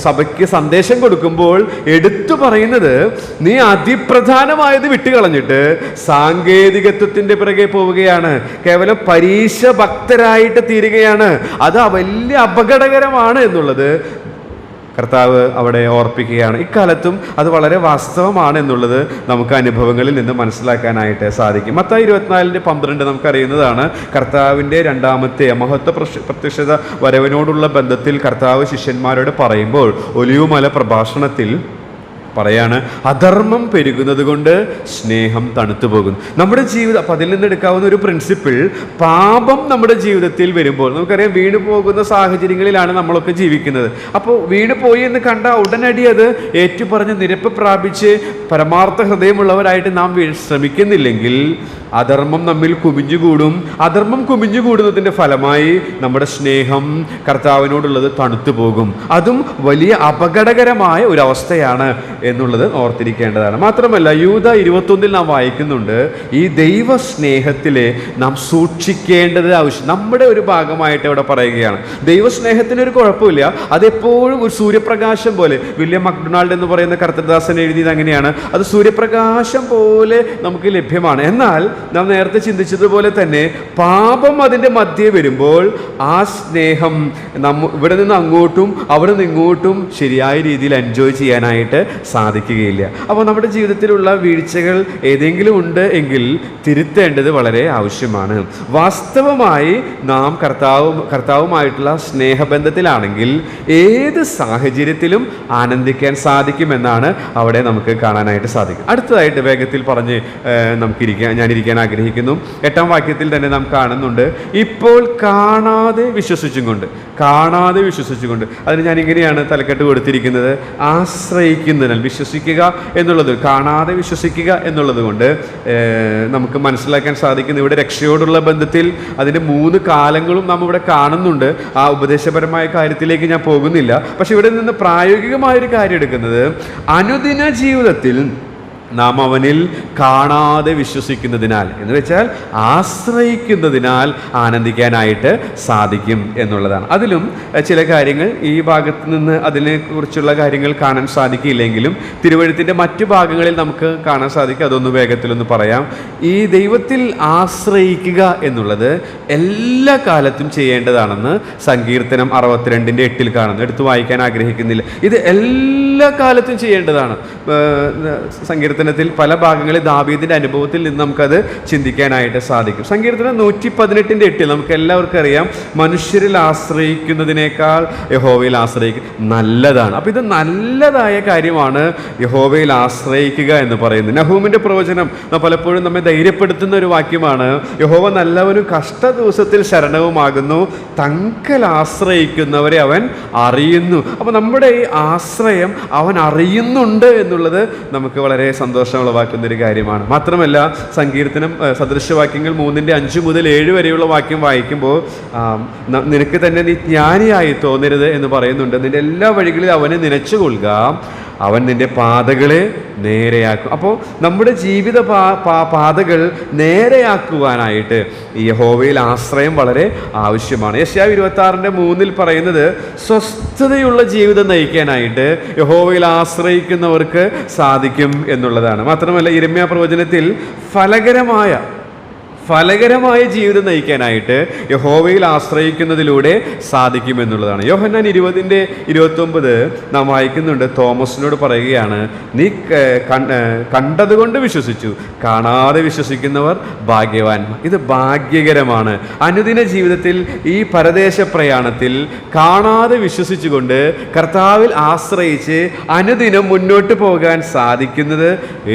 സഭയ്ക്ക് സന്ദേശം കൊടുക്കുമ്പോൾ എടുത്തു പറയുന്നത്, നീ അതിപ്രധാനമായത് വിട്ടുകളഞ്ഞിട്ട് സാങ്കേതികത്വത്തിൻ്റെ പിറകെ പോവുകയാണ്, കേവലം പരീക്ഷ ഭക്തരായിട്ട് തീരുകയാണ്. അത് വലിയ അപകടകരമാണ് എന്നുള്ളത് കർത്താവ് അവിടെ ഓർപ്പിക്കുകയാണ്. ഇക്കാലത്തും അത് വളരെ വാസ്തവമാണ് എന്നുള്ളത് നമുക്ക് അനുഭവങ്ങളിൽ നിന്ന് മനസ്സിലാക്കാനായിട്ട് സാധിക്കും. മത്തായി 24:12 നമുക്കറിയുന്നതാണ്. കർത്താവിൻ്റെ രണ്ടാമത്തെ മഹത്വ പ്രത്യക്ഷത വരവിനോടുള്ള ബന്ധത്തിൽ കർത്താവ് ശിഷ്യന്മാരോട് പറയുമ്പോൾ ഒലിവുമല പ്രഭാഷണത്തിൽ പറയാണ്, അധർമ്മം പെരുകുന്നത് കൊണ്ട് സ്നേഹം തണുത്തു പോകുന്നു. നമ്മുടെ ജീവിതം, അപ്പം അതിൽ നിന്ന് എടുക്കാവുന്ന ഒരു പ്രിൻസിപ്പിൾ, പാപം നമ്മുടെ ജീവിതത്തിൽ വരുമ്പോൾ നമുക്കറിയാം വീണു പോകുന്ന സാഹചര്യങ്ങളിലാണ് നമ്മളൊക്കെ ജീവിക്കുന്നത്. അപ്പോൾ വീണു പോയി എന്ന് കണ്ട ഉടനടി അത് ഏറ്റുപറഞ്ഞ് നിരപ്പ് പ്രാപിച്ച് പരമാർത്ഥ ഹൃദയമുള്ളവരായിട്ട് നാം ശ്രമിക്കുന്നില്ലെങ്കിൽ അധർമ്മം നമ്മിൽ കുമിഞ്ഞുകൂടും. അധർമ്മം കുമിഞ്ഞുകൂടുന്നതിൻ്റെ ഫലമായി നമ്മുടെ സ്നേഹം കർത്താവിനോടുള്ളത് തണുത്തു പോകും. അതും വലിയ അപകടകരമായ ഒരവസ്ഥയാണ് എന്നുള്ളത് ഓർത്തിരിക്കേണ്ടതാണ്. മാത്രമല്ല യൂദ 21 നാം വായിക്കുന്നുണ്ട്, ഈ ദൈവ സ്നേഹത്തിലെ നാം സൂക്ഷിക്കേണ്ടത് ആവശ്യം. നമ്മുടെ ഒരു ഭാഗമായിട്ട് ഇവിടെ പറയുകയാണ്. ദൈവസ്നേഹത്തിനൊരു കുഴപ്പമില്ല, അതെപ്പോഴും ഒരു സൂര്യപ്രകാശം പോലെ. വില്യം മക്ഡൊണാൾഡ് എന്ന് പറയുന്ന കർത്തദാസൻ എഴുതിയത് അങ്ങനെയാണ്, അത് സൂര്യപ്രകാശം പോലെ നമുക്ക് ലഭ്യമാണ്. എന്നാൽ നാം നേരത്തെ ചിന്തിച്ചതുപോലെ തന്നെ പാപം അതിൻ്റെ മധ്യേ വരുമ്പോൾ ആ സ്നേഹം ഇവിടെ നിന്ന് അങ്ങോട്ടും അവിടെ നിന്ന് ഇങ്ങോട്ടും ശരിയായ രീതിയിൽ എൻജോയ് ചെയ്യാനായിട്ട് സാധിക്കുകയില്ല. അപ്പോൾ നമ്മുടെ ജീവിതത്തിലുള്ള വീഴ്ചകൾ ഏതെങ്കിലും ഉണ്ട് എങ്കിൽ തിരുത്തേണ്ടത് വളരെ ആവശ്യമാണ്. വാസ്തവമായി നാം കർത്താവുമായിട്ടുള്ള സ്നേഹബന്ധത്തിലാണെങ്കിൽ ഏത് സാഹചര്യത്തിലും ആനന്ദിക്കാൻ സാധിക്കുമെന്നാണ് അവിടെ നമുക്ക് കാണാനായിട്ട് സാധിക്കും. അടുത്തതായിട്ട് വേഗത്തിൽ പറഞ്ഞ് ഞാനിരിക്കാൻ ആഗ്രഹിക്കുന്നു. 8-ാം വാക്യത്തിൽ തന്നെ നാം കാണുന്നുണ്ട്, ഇപ്പോൾ കാണാതെ വിശ്വസിച്ചുകൊണ്ട്. അതിന് ഞാനിങ്ങനെയാണ് തലക്കെട്ട് കൊടുത്തിരിക്കുന്നത്, ആശ്രയിക്കുന്നതിനാൽ. വിശ്വസിക്കുക എന്നുള്ളത്, കാണാതെ വിശ്വസിക്കുക എന്നുള്ളത് കൊണ്ട് നമുക്ക് മനസ്സിലാക്കാൻ സാധിക്കുന്നത് ഇവിടെ രക്ഷയോടുള്ള ബന്ധത്തിൽ അതിൻ്റെ 3 കാലങ്ങളും നാം ഇവിടെ കാണുന്നുണ്ട്. ആ ഉപദേശപരമായ കാര്യത്തിലേക്ക് ഞാൻ പോകുന്നില്ല. പക്ഷെ ഇവിടെ നിന്ന് പ്രായോഗികമായൊരു കാര്യം എടുക്കുന്നത്, അനുദിന ജീവിതത്തിൽ നാം അവനിൽ കാണാതെ വിശ്വസിക്കുന്നതിനാൽ, എന്ന് വെച്ചാൽ ആശ്രയിക്കുന്നതിനാൽ ആനന്ദിക്കാനായിട്ട് സാധിക്കും എന്നുള്ളതാണ്. അതിലും ചില കാര്യങ്ങൾ ഈ ഭാഗത്ത് നിന്ന് അതിനെക്കുറിച്ചുള്ള കാര്യങ്ങൾ കാണാൻ സാധിക്കില്ലെങ്കിലും തിരുവഴുത്തിൻ്റെ മറ്റു ഭാഗങ്ങളിൽ നമുക്ക് കാണാൻ സാധിക്കും. അതൊന്ന് വേഗത്തിലൊന്ന് പറയാം. ഈ ദൈവത്തിൽ ആശ്രയിക്കുക എന്നുള്ളത് എല്ലാ കാലത്തും ചെയ്യേണ്ടതാണെന്ന് സങ്കീർത്തനം 62:8 കാണുന്നു. എടുത്തു വായിക്കാൻ ആഗ്രഹിക്കുന്നില്ല. ഇത് എല്ലാ കാലത്തും ചെയ്യേണ്ടതാണ്. സങ്കീർത്തനത്തിൽ പല ഭാഗങ്ങളിൽ ദാവീദിൻ്റെ അനുഭവത്തിൽ നിന്ന് നമുക്കത് ചിന്തിക്കാനായിട്ട് സാധിക്കും. സങ്കീർത്തനം 118:8 നമുക്ക് എല്ലാവർക്കും അറിയാം, മനുഷ്യരിൽ ആശ്രയിക്കുന്നതിനേക്കാൾ യഹോവയിൽ ആശ്രയിക്കുക നല്ലതാണ്. അപ്പോൾ ഇത് നല്ലതായ കാര്യമാണ് യഹോവയിൽ ആശ്രയിക്കുക എന്ന് പറയുന്നത്. നഹൂമിൻ്റെ പ്രവചനം പലപ്പോഴും നമ്മെ ധൈര്യപ്പെടുത്തുന്ന ഒരു വാക്യമാണ്, യഹോവ നല്ലവനും കഷ്ട ദിവസത്തിൽ ശരണവുമാകുന്നു, തങ്കൽ ആശ്രയിക്കുന്നവരെ അവൻ അറിയുന്നു. അപ്പോൾ നമ്മുടെ ഈ ആശ്രയം അവൻ അറിയുന്നുണ്ട് എന്നുള്ളത് നമുക്ക് വളരെ സന്തോഷമുളവാക്കുന്നൊരു കാര്യമാണ്. മാത്രമല്ല സങ്കീർത്തനം സദൃശവാക്യങ്ങൾ 3:5 മുതൽ 7 വരെയുള്ള വാക്യം വായിക്കുമ്പോൾ നിനക്ക് തന്നെ നീ ജ്ഞാനിയായി തോന്നരുത് എന്ന് പറയുന്നുണ്ട്. നിന്റെ എല്ലാ വഴികളിലും അവനെ നനച്ചുകൊള്ളുക, അവൻ നിന്റെ പാതകളെ നേരെയാക്കും. അപ്പോൾ നമ്മുടെ ജീവിത പാതകൾ നേരെയാക്കുവാനായിട്ട് ഈ യഹോവയിൽ ആശ്രയം വളരെ ആവശ്യമാണ്. യെശയ്യാവ് 26:3 പറയുന്നത്, സ്വസ്ഥതയുള്ള ജീവിതം നയിക്കാനായിട്ട് യഹോവയിൽ ആശ്രയിക്കുന്നവർക്ക് സാധിക്കും എന്നുള്ളതാണ്. മാത്രമല്ല യിരെമ്യാ പ്രവചനത്തിൽ ഫലകരമായ ജീവിതം നയിക്കാനായിട്ട് യഹോവയിൽ ആശ്രയിക്കുന്നതിലൂടെ സാധിക്കുമെന്നുള്ളതാണ്. യോഹന്നാൻ 20:29 നാം വായിക്കുന്നുണ്ട്, തോമസിനോട് പറയുകയാണ്, നീ കണ്ടതുകൊണ്ട് വിശ്വസിച്ചു, കാണാതെ വിശ്വസിക്കുന്നവർ ഭാഗ്യവാന്മാർ. ഇത് ഭാഗ്യകരമാണ്. അനുദിന ജീവിതത്തിൽ ഈ പരദേശ പ്രയാണത്തിൽ കാണാതെ വിശ്വസിച്ചുകൊണ്ട് കർത്താവിൽ ആശ്രയിച്ച് അനുദിനം മുന്നോട്ട് പോകാൻ സാധിക്കുന്നത്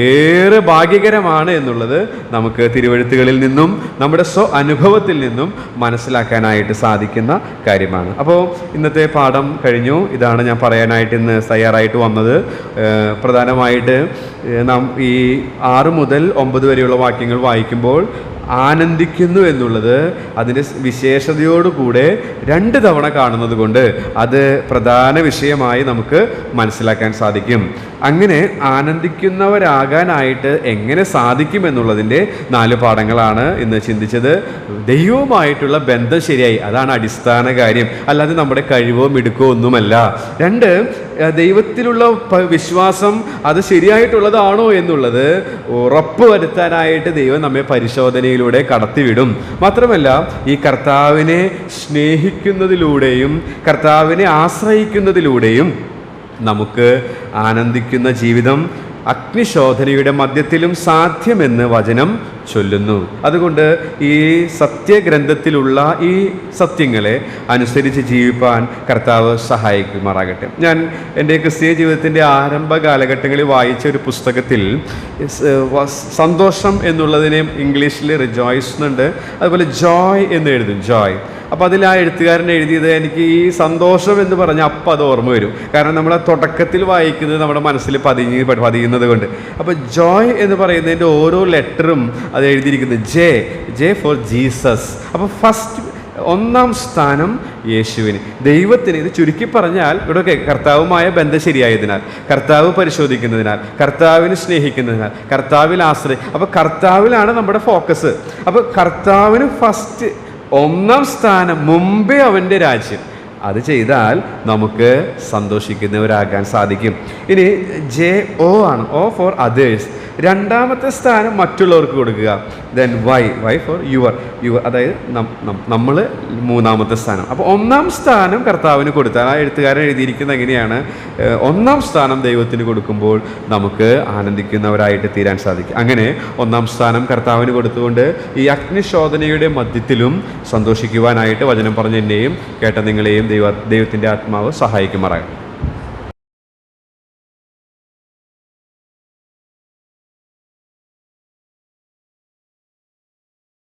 ഏറെ ഭാഗ്യകരമാണ് എന്നുള്ളത് നമുക്ക് തിരുവെഴുത്തുകളിൽ നിന്നും നമ്മുടെ അനുഭവത്തിൽ നിന്നും മനസ്സിലാക്കാനായിട്ട് സാധിക്കുന്ന കാര്യമാണ്. അപ്പോൾ ഇന്നത്തെ പാഠം കഴിഞ്ഞു. ഇതാണ് ഞാൻ പറയാനായിട്ട് ഇന്ന് തയ്യാറായിട്ട് വന്നത്. പ്രധാനമായിട്ട് നാം ഈ 6 മുതൽ 9 വരെയുള്ള വാക്യങ്ങൾ വായിക്കുമ്പോൾ ആനന്ദിക്കുന്നു എന്നുള്ളത് അതിൻ്റെ വിശേഷതയോടുകൂടെ 2 തവണ കാണുന്നത് കൊണ്ട് അത് പ്രധാന വിഷയമായി നമുക്ക് മനസ്സിലാക്കാൻ സാധിക്കും. അങ്ങനെ ആനന്ദിക്കുന്നവരാകാനായിട്ട് എങ്ങനെ സാധിക്കുമെന്നുള്ളതിൻ്റെ 4 പാഠങ്ങളാണ് ഇന്ന് ചിന്തിച്ചത്. ദൈവവുമായിട്ടുള്ള ബന്ധം ശരിയായി, അതാണ് അടിസ്ഥാന കാര്യം. അല്ലാതെ നമ്മുടെ കഴിവോ മിടുക്കോ ഒന്നുമല്ല. 2, ദൈവത്തിലുള്ള വിശ്വാസം അത് ശരിയായിട്ടുള്ളതാണോ എന്നുള്ളത് ഉറപ്പ് വരുത്താനായിട്ട് ദൈവം നമ്മെ പരിശോധനയിലൂടെ കടത്തിവിടും. മാത്രമല്ല ഈ കർത്താവിനെ സ്നേഹിക്കുന്നതിലൂടെയും കർത്താവിനെ ആശ്രയിക്കുന്നതിലൂടെയും നമുക്ക് ആനന്ദിക്കുന്ന ജീവിതം അഗ്നിശോധനയുടെ മധ്യത്തിലും സാധ്യമെന്ന് വചനം ചൊല്ലുന്നു. അതുകൊണ്ട് ഈ സത്യഗ്രന്ഥത്തിലുള്ള ഈ സത്യങ്ങളെ അനുസരിച്ച് ജീവിപ്പാൻ കർത്താവ് സഹായിക്കുമാറാകട്ടെ. ഞാൻ എൻ്റെ ക്രിസ്തീയ ജീവിതത്തിൻ്റെ ആരംഭ കാലഘട്ടങ്ങളിൽ വായിച്ച ഒരു പുസ്തകത്തിൽ സന്തോഷം എന്നുള്ളതിനെ ഇംഗ്ലീഷിൽ റിജോയ്സ് എന്നുണ്ട്, അതുപോലെ ജോയ് എന്ന് എഴുതും, ജോയ്. അപ്പോൾ അതിൽ ആ എഴുത്തുകാരൻ എഴുതിയത് എനിക്ക് ഈ സന്തോഷം എന്ന് പറഞ്ഞാൽ അപ്പം അത് ഓർമ്മ വരും. കാരണം നമ്മൾ തുടക്കത്തിൽ വായിക്കുന്നത് നമ്മുടെ മനസ്സിൽ പതിയുന്നത് കൊണ്ട്. അപ്പോൾ ജോയ് എന്ന് പറയുന്നതിൻ്റെ ഓരോ ലെറ്ററും അത് എഴുതിയിരിക്കുന്നത് ജെ ഫോർ ജീസസ്. അപ്പോൾ ഫസ്റ്റ് 1-ാം സ്ഥാനം യേശുവിന്, ദൈവത്തിന്. ഇത് ചുരുക്കി പറഞ്ഞാൽ ഇവിടെ കർത്താവുമായ ബന്ധം ശരിയായതിനാൽ, കർത്താവ് പരിശോധിക്കുന്നതിനാൽ, കർത്താവിനെ സ്നേഹിക്കുന്നതിനാൽ, കർത്താവിൽ ആശ്രയം. അപ്പോൾ കർത്താവിലാണ് നമ്മുടെ ഫോക്കസ്. അപ്പോൾ കർത്താവിന് ഫസ്റ്റ് 1-ാം സ്ഥാനം, മുമ്പേ അവൻ്റെ രാജ്യം. അത് ചെയ്താൽ നമുക്ക് സന്തോഷിക്കുന്നവരാകാൻ സാധിക്കും. ഇനി JO ആണ്, O ഫോർ അതേഴ്സ്. രണ്ടാമത്തെ സ്ഥാനം മറ്റുള്ളവർക്ക് കൊടുക്കുക. ദെൻ Y ഫോർ യുവർ, അതായത് നമ്മൾ മൂന്നാമത്തെ സ്ഥാനം. അപ്പോൾ ഒന്നാം സ്ഥാനം കർത്താവിന് കൊടുത്താൽ, ആ എഴുത്തുകാരൻ എഴുതിയിരിക്കുന്നത് എങ്ങനെയാണ്, ഒന്നാം സ്ഥാനം ദൈവത്തിന് കൊടുക്കുമ്പോൾ നമുക്ക് ആനന്ദിക്കുന്നവരായിട്ട് തീരാൻ സാധിക്കും. അങ്ങനെ ഒന്നാം സ്ഥാനം കർത്താവിന് കൊടുത്തുകൊണ്ട് ഈ അഗ്നിശോധനയുടെ മധ്യത്തിലും സന്തോഷിക്കുവാനായിട്ട് വചനം പറഞ്ഞ എന്നെയും കേട്ട നിങ്ങളെയും ദൈവത്തിൻ്റെ ആത്മാവ് സഹായിക്കുമാറാകും.